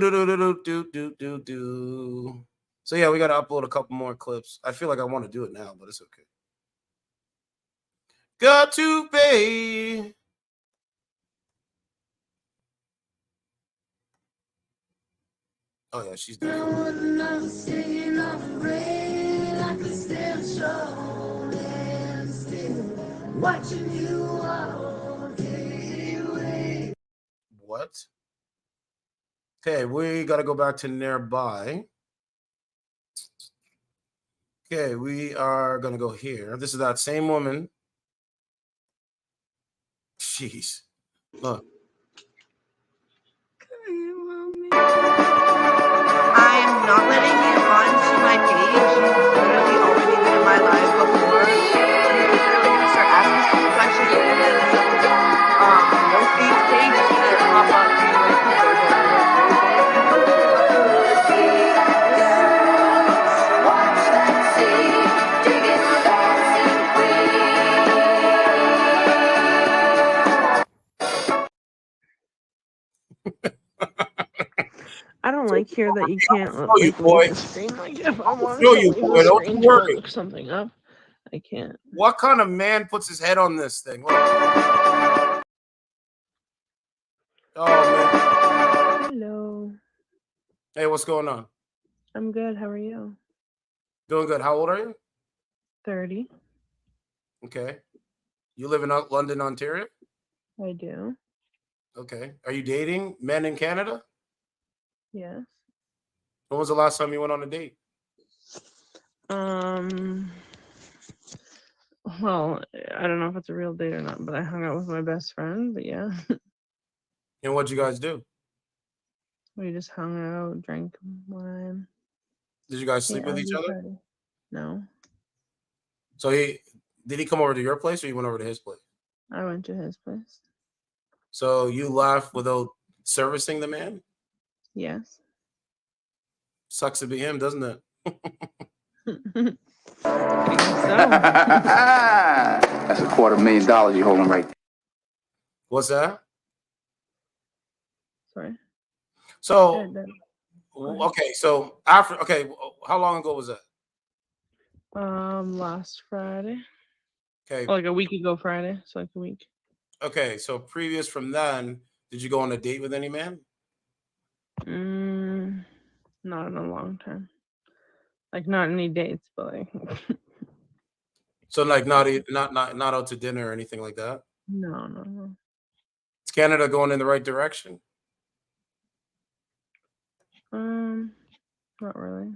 So yeah, we gotta upload a couple more clips. I feel like I want to do it now, but it's okay. Got to pay. Oh yeah, she's definitely. Watching you all day. What? Okay, we got to go back to nearby. Okay, we are going to go here. This is that same woman. Jeez. Look.
I'm not letting you onto my page. You've literally already been in my life before. You're literally gonna start asking some questions, and then no feed page is gonna pop up.
I don't like here that you can't
you, boy.
screen like if I want
Show you, boy. Don't you worry.
Look something up. I can't.
What kind of man puts his head on this thing? Look. Oh man.
Hello.
Hey, what's going on?
I'm good. How are you?
Doing good. How old are you?
30.
Okay. You live in London, Ontario?
I do.
Okay. Are you dating men in Canada?
Yes.
When was the last time you went on a date?
Well, I don't know if it's a real date or not, but I hung out with my best friend, but yeah.
And what'd you guys do?
We just hung out, drank wine.
Did you guys sleep with each other?
Party. No.
So did he come over to your place or you went over to his place?
I went to his place.
So you left without servicing the man?
Yes.
Sucks to be him, doesn't it?
That's $250,000 you're holding right there.
What's that?
Sorry.
So, okay, so how long ago was that?
Last Friday.
Okay.
Like a week ago Friday, so like a week.
Okay, so previous from then, Did you go on a date with any man?
Not in a long time. Like not any dates, but like
So like not out to dinner or anything like that?
no.
Is Canada going in the right direction?
Not really.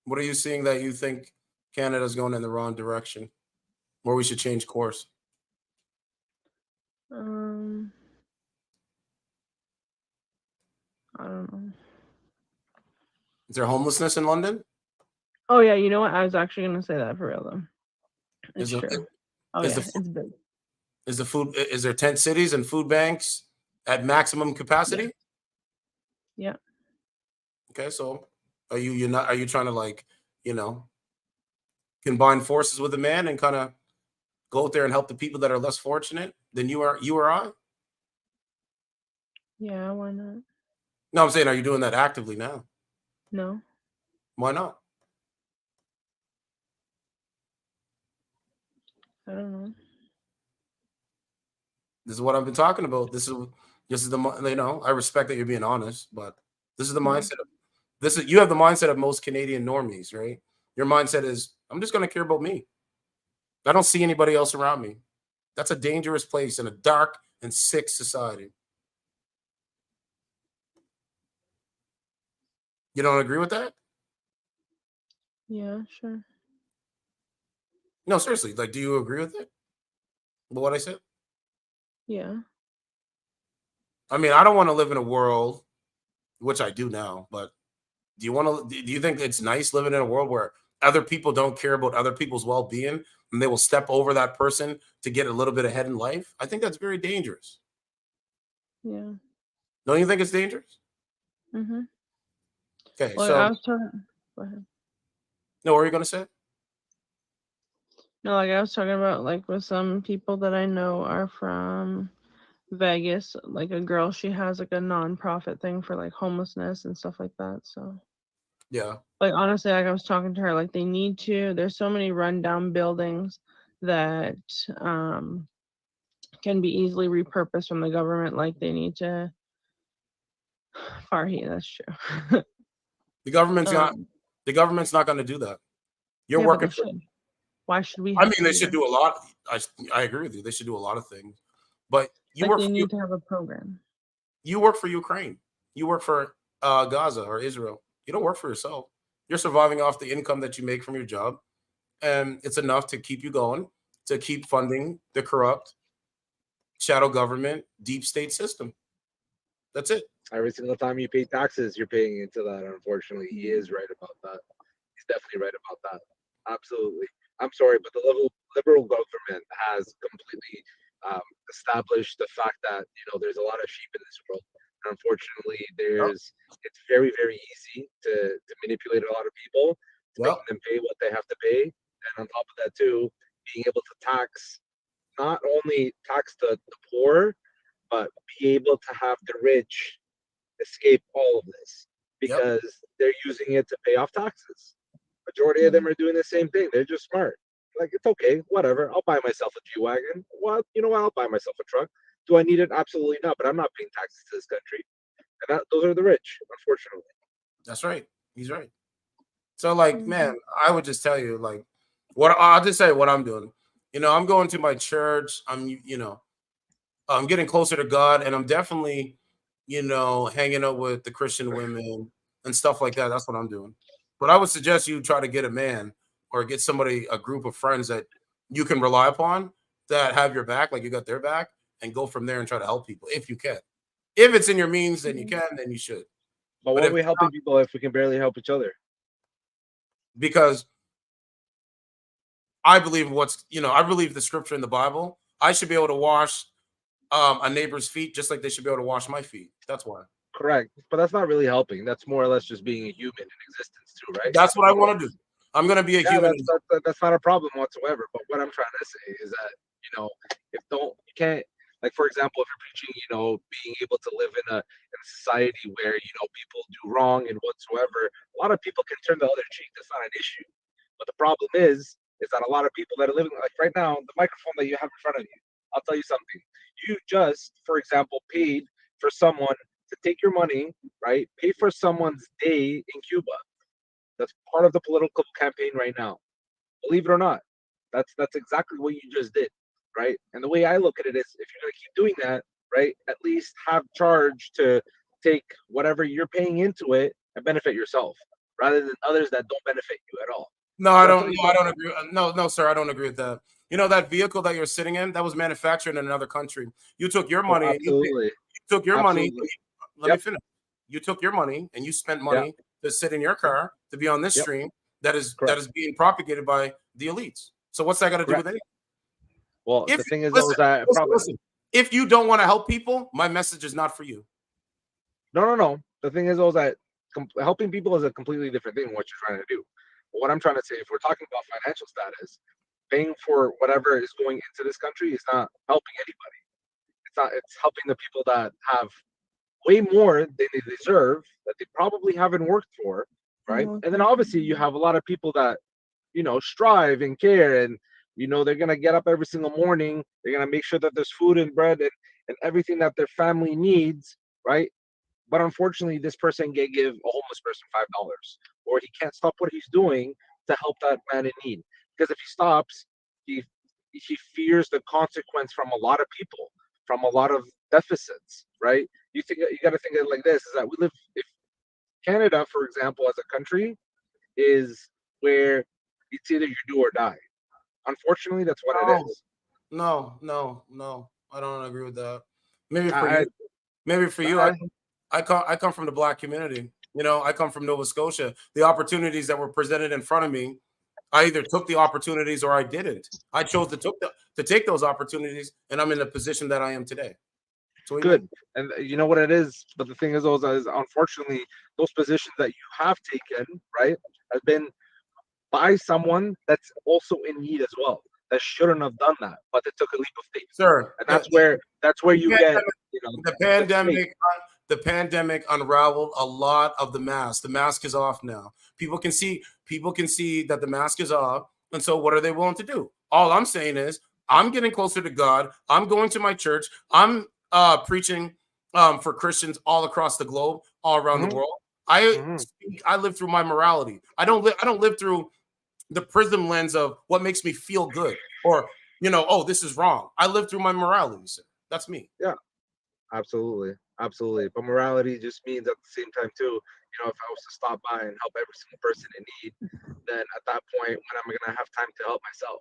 What are you seeing that you think Canada's going in the wrong direction, where we should change course?
I don't know.
Is there homelessness in London?
Oh yeah, you know what? I was actually gonna say that for real though. It's
Is
true.
it-
Oh
is
yeah,
the-
it's big.
Is there tent cities and food banks at maximum capacity?
Yeah.
Okay, so are you trying to like, combine forces with a man and kind of go out there and help the people that are less fortunate than you or I?
Yeah, why not?
No, I'm saying, are you doing that actively now?
No.
Why not?
I don't know.
This is what I've been talking about. This is the I respect that you're being honest, but this is the mindset of you have the mindset of most Canadian normies, right? Your mindset is, I'm just going to care about me. I don't see anybody else around me. That's a dangerous place in a dark and sick society. You don't agree with that?
Yeah, sure.
No, seriously. Like, do you agree with it? With what I said?
Yeah.
I mean, I don't want to live in a world, which I do now, but do you think it's nice living in a world where other people don't care about other people's well-being and they will step over that person to get a little bit ahead in life? I think that's very dangerous.
Yeah.
Don't you think it's dangerous?
Mm-hmm.
Okay,
Well,
so
I was talking. Go ahead.
no, what were you going to say?
No, like I was talking about like with some people that I know are from Vegas, like a girl, she has like a non-profit thing for like homelessness and stuff like that. So
Yeah.
like honestly, like I was talking to her, like they need to, there's so many rundown buildings that can be easily repurposed from the government. Like they need to Farhi, that's true.
The government's not going to do that. You're
Yeah, but
working
they
for
should. Why should we
I
have
mean,
to
they
do
should
that?
do a lot. I agree with you. They should do a lot of things. But
Like they need to have a program.
you work for Ukraine. You work for Gaza or Israel. You don't work for yourself. You're surviving off the income that you make from your job, and it's enough to keep you going, to keep funding the corrupt shadow government, deep state system. That's it.
Every single time you pay taxes, you're paying into that. Unfortunately, he is right about that. He's definitely right about that. Absolutely. I'm sorry, but the liberal government has completely established the fact that there's a lot of sheep in this world. And unfortunately, it's very very easy to manipulate a lot of people to make them pay what they have to pay, and on top of that too, being able to tax not only tax the poor, but be able to have the rich escape all of this because they're using it to pay off taxes. Majority of them are doing the same thing. They're just smart. Like, it's okay, whatever. I'll buy myself a G-Wagon. Well, you know what? I'll buy myself a truck. Do I need it? Absolutely not. But I'm not paying taxes to this country. And those are the rich, unfortunately.
That's right. He's right. So, like, man, I would just tell you, like, I'll just say what I'm doing. I'm going to my church. I'm getting closer to God, and I'm definitely, hanging out with the Christian women and stuff like that. That's what I'm doing. But I would suggest you try to get a man or get a group of friends that you can rely upon that have your back, like you got their back, and go from there and try to help people if you can. If it's in your means, then you can, then you should.
But why are we helping people if we can barely help each other?
Because I believe I believe the scripture in the Bible. I should be able to wash a neighbor's feet just like they should be able to wash my feet. That's why.
Correct. But that's not really helping. That's more or less just being a human in existence too, right?
That's what I want to do. I'm going to be a human.
That's not a problem whatsoever. But what I'm trying to say is that, you can't, like, for example, if you're preaching, being able to live in a society where, people do wrong and whatsoever, a lot of people can turn the other cheek. That's not an issue. But the problem is that a lot of people that are living, like right now, the microphone that you have in front of you, I'll tell you something. You just, for example, paid for someone to take your money, right? Pay for someone's day in Cuba. That's part of the political campaign right now. Believe it or not, that's exactly what you just did, right? And the way I look at it is, if you're gonna keep doing that, right, at least have charge to take whatever you're paying into it and benefit yourself, rather than others that don't benefit you at all.
No, I don't. No, I don't agree. No, sir, I don't agree with that. You know, that vehicle that you're sitting in, that was manufactured in another country. You took your money.
Absolutely.
You took your money.
Absolutely.
Let me finish. You took your money and you spent money to sit in your car to be on this stream that is being propagated by the elites. So what's that got to do with anything?
Well, the thing is,
listen, if you don't want to help people, my message is not for you.
No. The thing is, that helping people is a completely different thing than what you're trying to do. But what I'm trying to say, if we're talking about financial status, paying for whatever is going into this country is not helping anybody. It's helping the people that have way more than they deserve, that they probably haven't worked for, right?
Mhm.
And then obviously you have a lot of people that, strive and care, and they're gonna get up every single morning, they're gonna make sure that there's food and bread and everything that their family needs, right? But unfortunately, this person can give a homeless person $5, or he can't stop what he's doing to help that man in need. Because if he stops, he fears the consequence from a lot of people, from a lot of deficits, right? You got to think of it like this: is that if Canada, for example, as a country, is where it's either you do or die. Unfortunately, that's what it is.
No, I don't agree with that. Maybe for you, I come from the Black community. I come from Nova Scotia. The opportunities that were presented in front of me, I either took the opportunities or I didn't. I chose to take those opportunities, and I'm in the position that I am today. So
Good. And you know what it is? But the thing is, unfortunately, those positions that you have taken, right, have been by someone that's also in need as well, that shouldn't have done that, but they took a leap of faith.
Sure.
And that's where you get
the pandemic unraveled a lot of the mask. The mask is off now. People can see that the mask is off. And so what are they willing to do? All I'm saying is I'm getting closer to God. I'm going to my church. I'm preaching for Christians all across the globe, all around the world. I live through my morality. I don't live through the prism lens of what makes me feel good or, oh, this is wrong. I live through my morality, sir. That's me.
Yeah, absolutely. But morality just means at the same time too, if I was to stop by and help every single person in need, then at that point, when am I going to have time to help myself?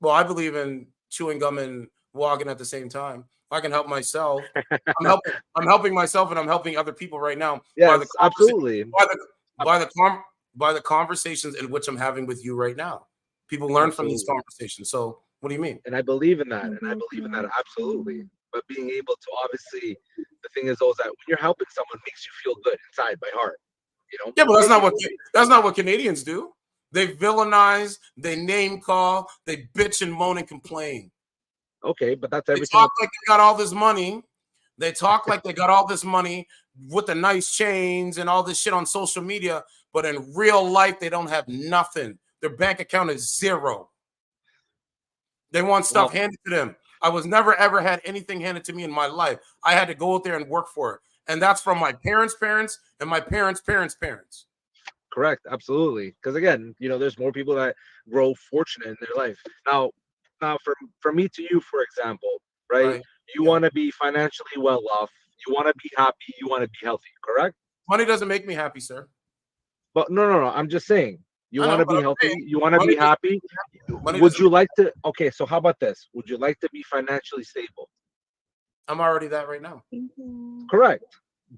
Well, I believe in chewing gum and walking at the same time. I can help myself. I'm helping myself, and I'm helping other people right now.
Yes, absolutely.
By the conversations in which I'm having with you right now. People learn from these conversations. So what do you mean?
And I believe in that. Absolutely. But being able to, obviously, the thing is that when you're helping someone, it makes you feel good inside by heart.
Yeah, but that's not what Canadians do. They villainize, they name call, they bitch and moan and complain.
Okay, but that's everything.
They talk like they got all this money. They talk like they got all this money with the nice chains and all this shit on social media, but in real life, they don't have nothing. Their bank account is zero. They want stuff handed to them. I was never, ever had anything handed to me in my life. I had to go out there and work for it. And that's from my parents' parents and my parents' parents' parents.
Correct. Absolutely. Because again, there's more people that grow fortunate in their life. Now from me to you, for example, right? You want to be financially well off. You want to be happy. You want to be healthy. Correct?
Money doesn't make me happy, sir.
But no. I'm just saying. You want to be healthy. You want to be happy. Would you like to? Okay, so how about this? Would you like to be financially stable?
I'm already that right now.
Correct.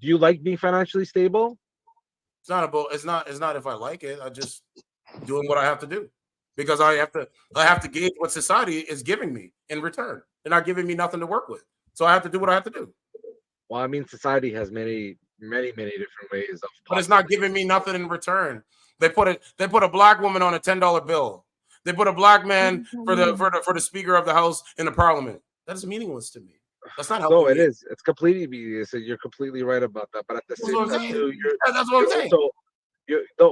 Do you like being financially stable?
It's not if I like it. I just doing what I have to do because I have to gauge what society is giving me in return. They're not giving me nothing to work with, so I have to do what I have to do.
Well, I mean, society has many different ways of.
But it's not giving me nothing in return. They put a black woman on a $10 bill. They put a black man for the Speaker of the House in the Parliament. That is meaningless to me. That's not helping.
No, it is. It's completely meaningless. So you're completely right about that. But at the same time, too,
that's what I'm saying.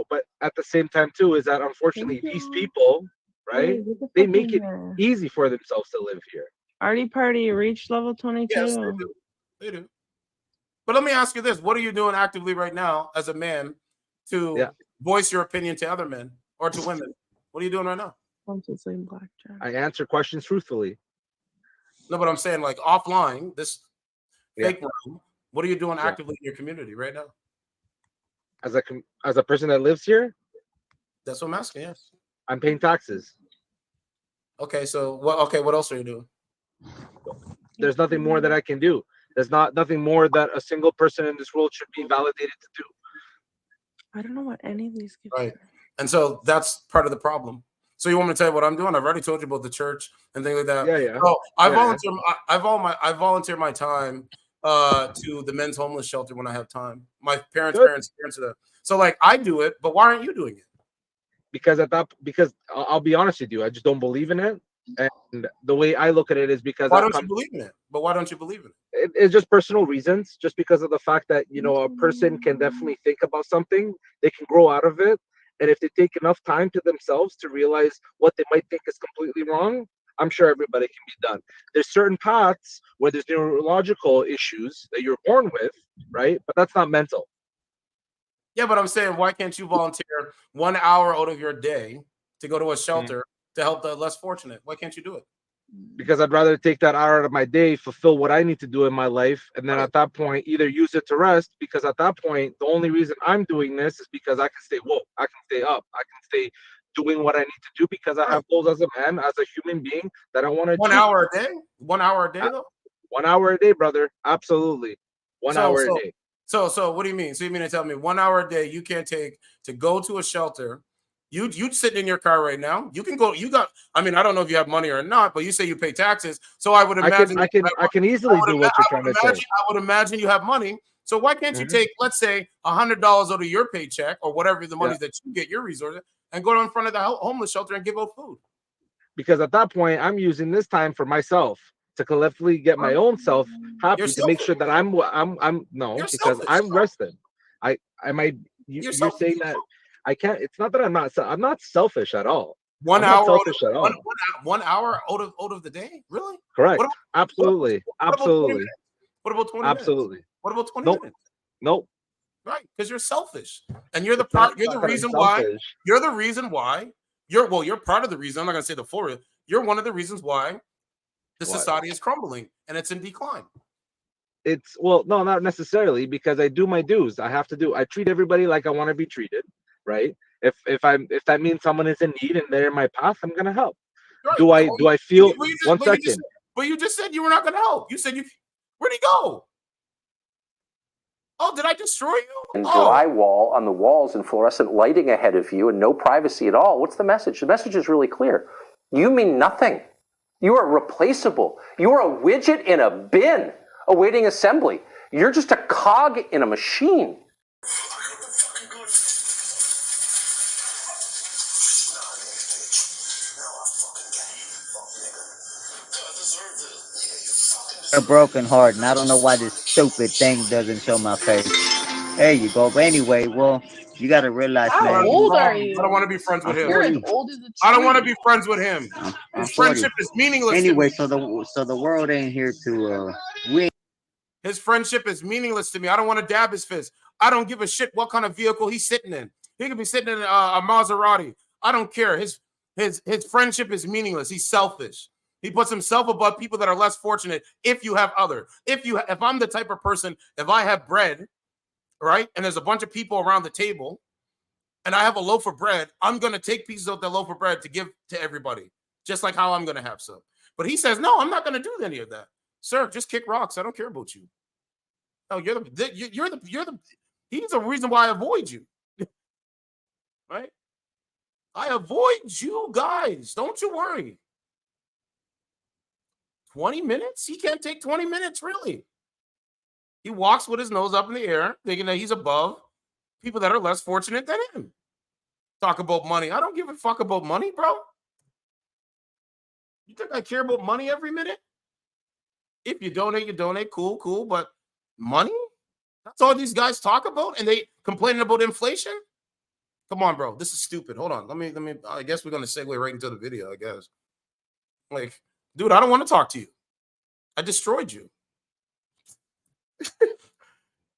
But at the same time, too, is that unfortunately these people, right? They make it easy for themselves to live here.
Artie Party reached level 22.
Yes, They do. But let me ask you this: what are you doing actively right now as a man to voice your opinion to other men or to women? What are you doing right now?
I answer questions truthfully.
No, but I'm saying like offline, this fake room. What are you doing actively in your community right now?
As a person that lives here,
that's what I'm asking. Yes,
I'm paying taxes.
Okay, so what? Okay, what else are you doing?
There's nothing more that I can do. There's nothing more that a single person in this world should be validated to do.
I don't know what any of these gifts
Right, and so that's part of the problem. So you want me to tell you what I'm doing? I've already told you about the church and things like that.
Yeah.
So I volunteer my time to the men's homeless shelter when I have time. My parents are there. So like I do it, but why aren't you doing it?
Because I'll be honest with you, I just don't believe in it. And the way I look at it is because
why don't you believe in it? But why don't you believe in it?
It's just personal reasons, just because of the fact that a person can definitely think about something, they can grow out of it, and if they take enough time to themselves to realize what they might think is completely wrong, I'm sure everybody can be done. There's certain paths where there's neurological issues that you're born with, right? But that's not mental.
Yeah, but I'm saying, why can't you volunteer 1 hour out of your day to go to a shelter to help the less fortunate? Why can't you do it?
Because I'd rather take that hour out of my day, fulfill what I need to do in my life, and then at that point either use it to rest, because at that point the only reason I'm doing this is because I can stay woke, I can stay up, I can stay doing what I need to do, because I have goals as a man, as a human being, that I want to
1 hour a day? 1 hour a day though?
1 hour a day, brother. Absolutely. 1 hour a day.
So what do you mean? So you mean to tell me 1 hour a day you can't take to go to a shelter? You sitting in your car right now. You can go. I mean, I don't know if you have money or not, but you say you pay taxes. So I would imagine
I can easily do what you're trying to say.
I would imagine you have money. So why can't you take, let's say, $100 out of your paycheck or whatever the money that you get, your resources, and go in front of the homeless shelter and give out food?
Because at that point, I'm using this time for myself to collectively get my own self happy, to make sure that I'm because I'm rested. You're saying that I can't. It's not that I'm not selfish at all.
1 hour selfish at all. 1 hour out of the day? Really?
Correct. Absolutely. Absolutely.
What about 20 minutes?
Absolutely.
What about 20 minutes?
Nope.
Right, because you're selfish, and you're the reason why. You're the reason why. You're part of the reason. I'm not gonna say the full reason. You're one of the reasons why the society is crumbling and it's in decline.
No, not necessarily, because I do my dues. I treat everybody like I want to be treated, right? If that means someone is in need and they're in my path, I'm gonna help. Right. Do I feel
But you just said you were not gonna help. You said where'd he go? Oh, did I destroy you?
And drywall on the walls and fluorescent lighting ahead of you and no privacy at all. What's the message? The message is really clear. You mean nothing. You are replaceable. You are a widget in a bin awaiting assembly. You're just a cog in a machine.
A broken heart, and I don't know why this stupid thing doesn't show my face. There you go. But anyway, well, you got to realize, man.
How old are you?
I don't want to be friends with him.
You're as old as a tree.
I don't want to be friends with him. His friendship is meaningless.
Anyway,
to me.
so the world ain't here to
His friendship is meaningless to me. I don't want to dab his fist. I don't give a shit what kind of vehicle he's sitting in. He could be sitting in a Maserati. I don't care. His friendship is meaningless. He's selfish. He puts himself above people that are less fortunate. If I'm the type of person, if I have bread, right, and there's a bunch of people around the table, and I have a loaf of bread, I'm going to take pieces of the loaf of bread to give to everybody, just like how I'm going to have some. But he says, no, I'm not going to do any of that. Sir, just kick rocks. I don't care about you. No, he's the reason why I avoid you. Right? I avoid you guys. Don't you worry. 20 minutes? He can't take 20 minutes, really. He walks with his nose up in the air, thinking that he's above people that are less fortunate than him. Talk about money. I don't give a fuck about money, bro. You think I care about money every minute? If you donate, you donate. Cool. But money? That's all these guys talk about, and they complaining about inflation? Come on, bro. This is stupid. Hold on. Let me. I guess we're gonna segue right into the video, I guess. Like, dude, I don't want to talk to you. I destroyed you.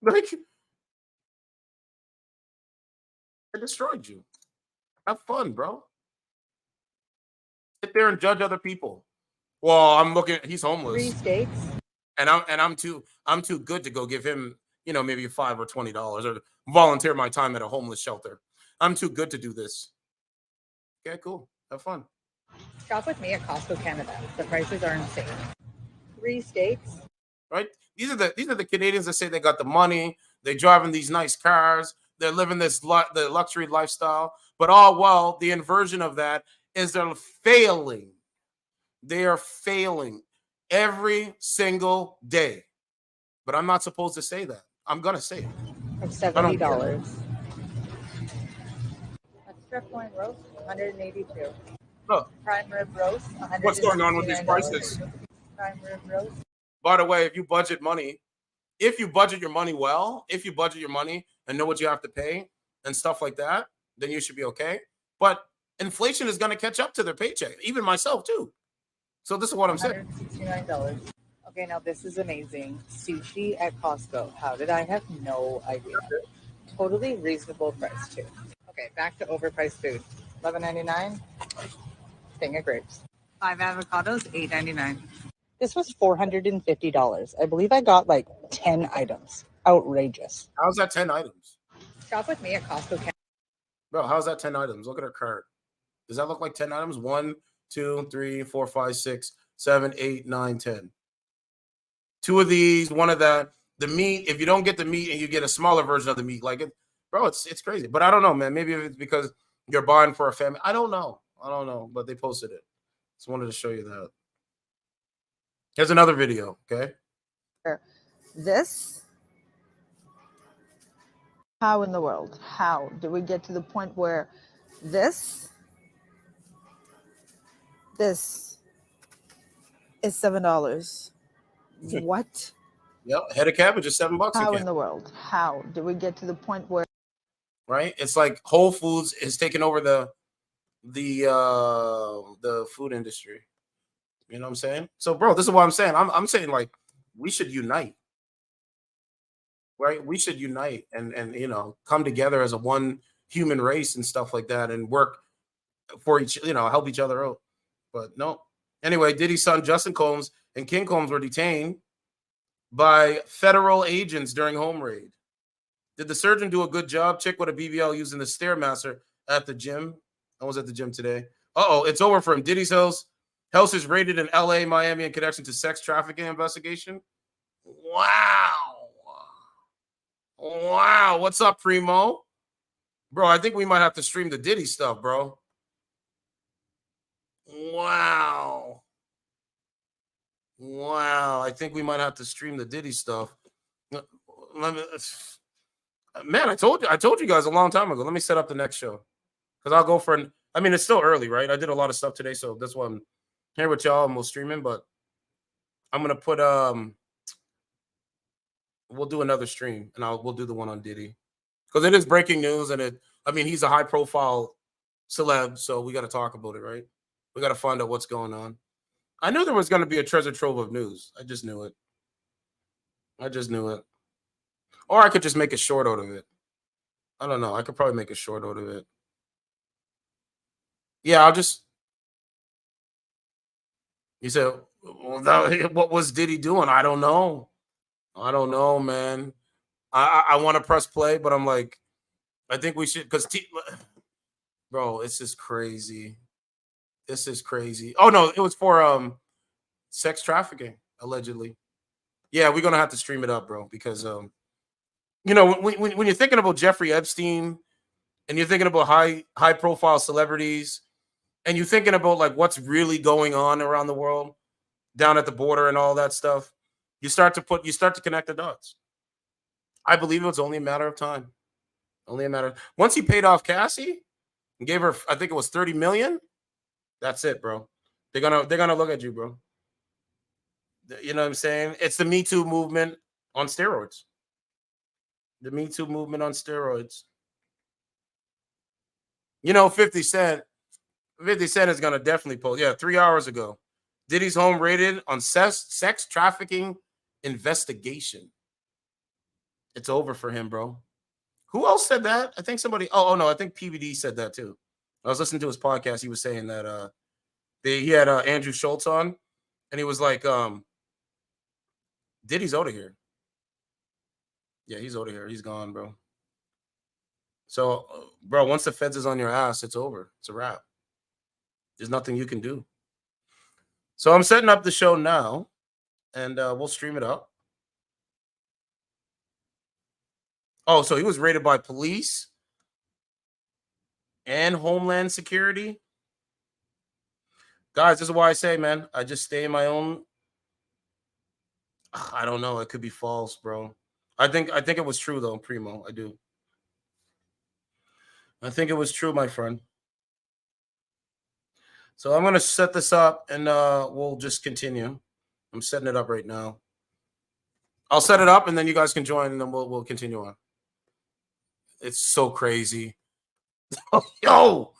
Like, I destroyed you. Have fun, bro. Sit there and judge other people. Well, I'm looking. He's homeless.
3 states.
And I'm too good to go give him, maybe $5 or $20 or volunteer my time at a homeless shelter. I'm too good to do this. Okay, cool. Have fun.
Shop with me at Costco Canada. The prices are insane. 3 states.
Right? These are the Canadians that say they got the money. They driving these nice cars. They're living the luxury lifestyle. But all while the inversion of that is they're failing. They are failing every single day. But I'm not supposed to say that. I'm gonna say it.
Of $70. Extra point roast, $182.
Look,
Prime rib roast, $169.
what's going on with these prices?
Prime rib roast.
By the way, if you budget your money well, if you budget your money and know what you have to pay and stuff like that, then you should be okay. But inflation is going to catch up to their paycheck, even myself too. So this is what I'm saying.
$169. Okay, now this is amazing. Sushi at Costco. How did I have no idea? Totally reasonable price too. Okay, back to overpriced food. $11.99. Thing of grapes. 5 avocados, $8.99. This was $450. I believe I got like 10 items. Outrageous.
How's that 10 items?
Shop with me at Costco.
Bro, how's that 10 items? Look at her cart. Does that look like 10 items? 1, 2, 3, 4, 5, 6, 7, 8, 9, 10. 2 of these, 1 of that. The meat, if you don't get the meat and you get a smaller version of the meat, like it, bro, it's crazy. But I don't know, man. Maybe it's because you're buying for a family. I don't know. But they posted it. Just wanted to show you that. Here's another video, okay?
This? How in the world? How did we get to the point where this is $7? What?
Yep, head of cabbage is $7.
How
again.
in the world? How did we get to the point where?
Right? It's like Whole Foods is taking over the food industry. You know what I'm saying? So, bro, this is what I'm saying. I'm saying, like, we should unite. Right? We should unite and come together as a one human race and stuff like that and work for help each other out. But no. Anyway, Diddy's son Justin Combs and King Combs were detained by federal agents during home raid. Did the surgeon do a good job? Chick with a BBL using the Stairmaster at the gym. I was at the gym today. It's over for him. Diddy's house is raided in LA, Miami in connection to sex trafficking investigation. Wow. What's up, Primo? Bro, I think we might have to stream the Diddy stuff, bro. Wow. I think we might have to stream the Diddy stuff. Man, I told you guys a long time ago. Let me set up the next show. Because I'll go for it's still early, right? I did a lot of stuff today, so that's why I'm here with y'all and we'll stream in, but I'm gonna put we'll do another stream and we'll do the one on Diddy. Because it is breaking news and he's a high profile celeb, so we gotta talk about it, right? We gotta find out what's going on. I knew there was gonna be a treasure trove of news. I just knew it. Or I could just make a short out of it. I don't know. I could probably make a short out of it. Yeah, you said, what was Diddy doing? I don't know, man. I want to press play, but I'm like, I think we should, because, bro, it's just crazy. This is crazy. Oh, no, it was for sex trafficking, allegedly. Yeah, we're going to have to stream it up, bro, because, when you're thinking about Jeffrey Epstein and you're thinking about high profile celebrities and you're thinking about like what's really going on around the world down at the border and all that stuff, you start to connect the dots. I believe it was only a matter of time. Once he paid off Cassie and gave her, I think it was $30 million. That's it, bro. They're gonna look at you, bro. You know what I'm saying? It's the Me Too movement on steroids. The Me Too movement on steroids. 50 Cent is going to definitely post. Yeah, 3 hours ago. Diddy's home raided on sex trafficking investigation. It's over for him, bro. Who else said that? I think somebody. Oh no, I think PVD said that too. I was listening to his podcast. He was saying that he had Andrew Schultz on, and he was like, Diddy's out of here. Yeah, he's out of here. He's gone, bro. So, bro, once the feds is on your ass, it's over. It's a wrap. There's nothing you can do. So I'm setting up the show now, and we'll stream it up. Oh, so he was raided by police and Homeland Security. Guys, this is why I say, man, I just stay in my own. I don't know. It could be false, bro. I think it was true, though, Primo. I do. I think it was true, my friend. So I'm going to set this up, and we'll just continue. I'm setting it up right now. I'll set it up, and then you guys can join, and then we'll continue on. It's so crazy. Yo.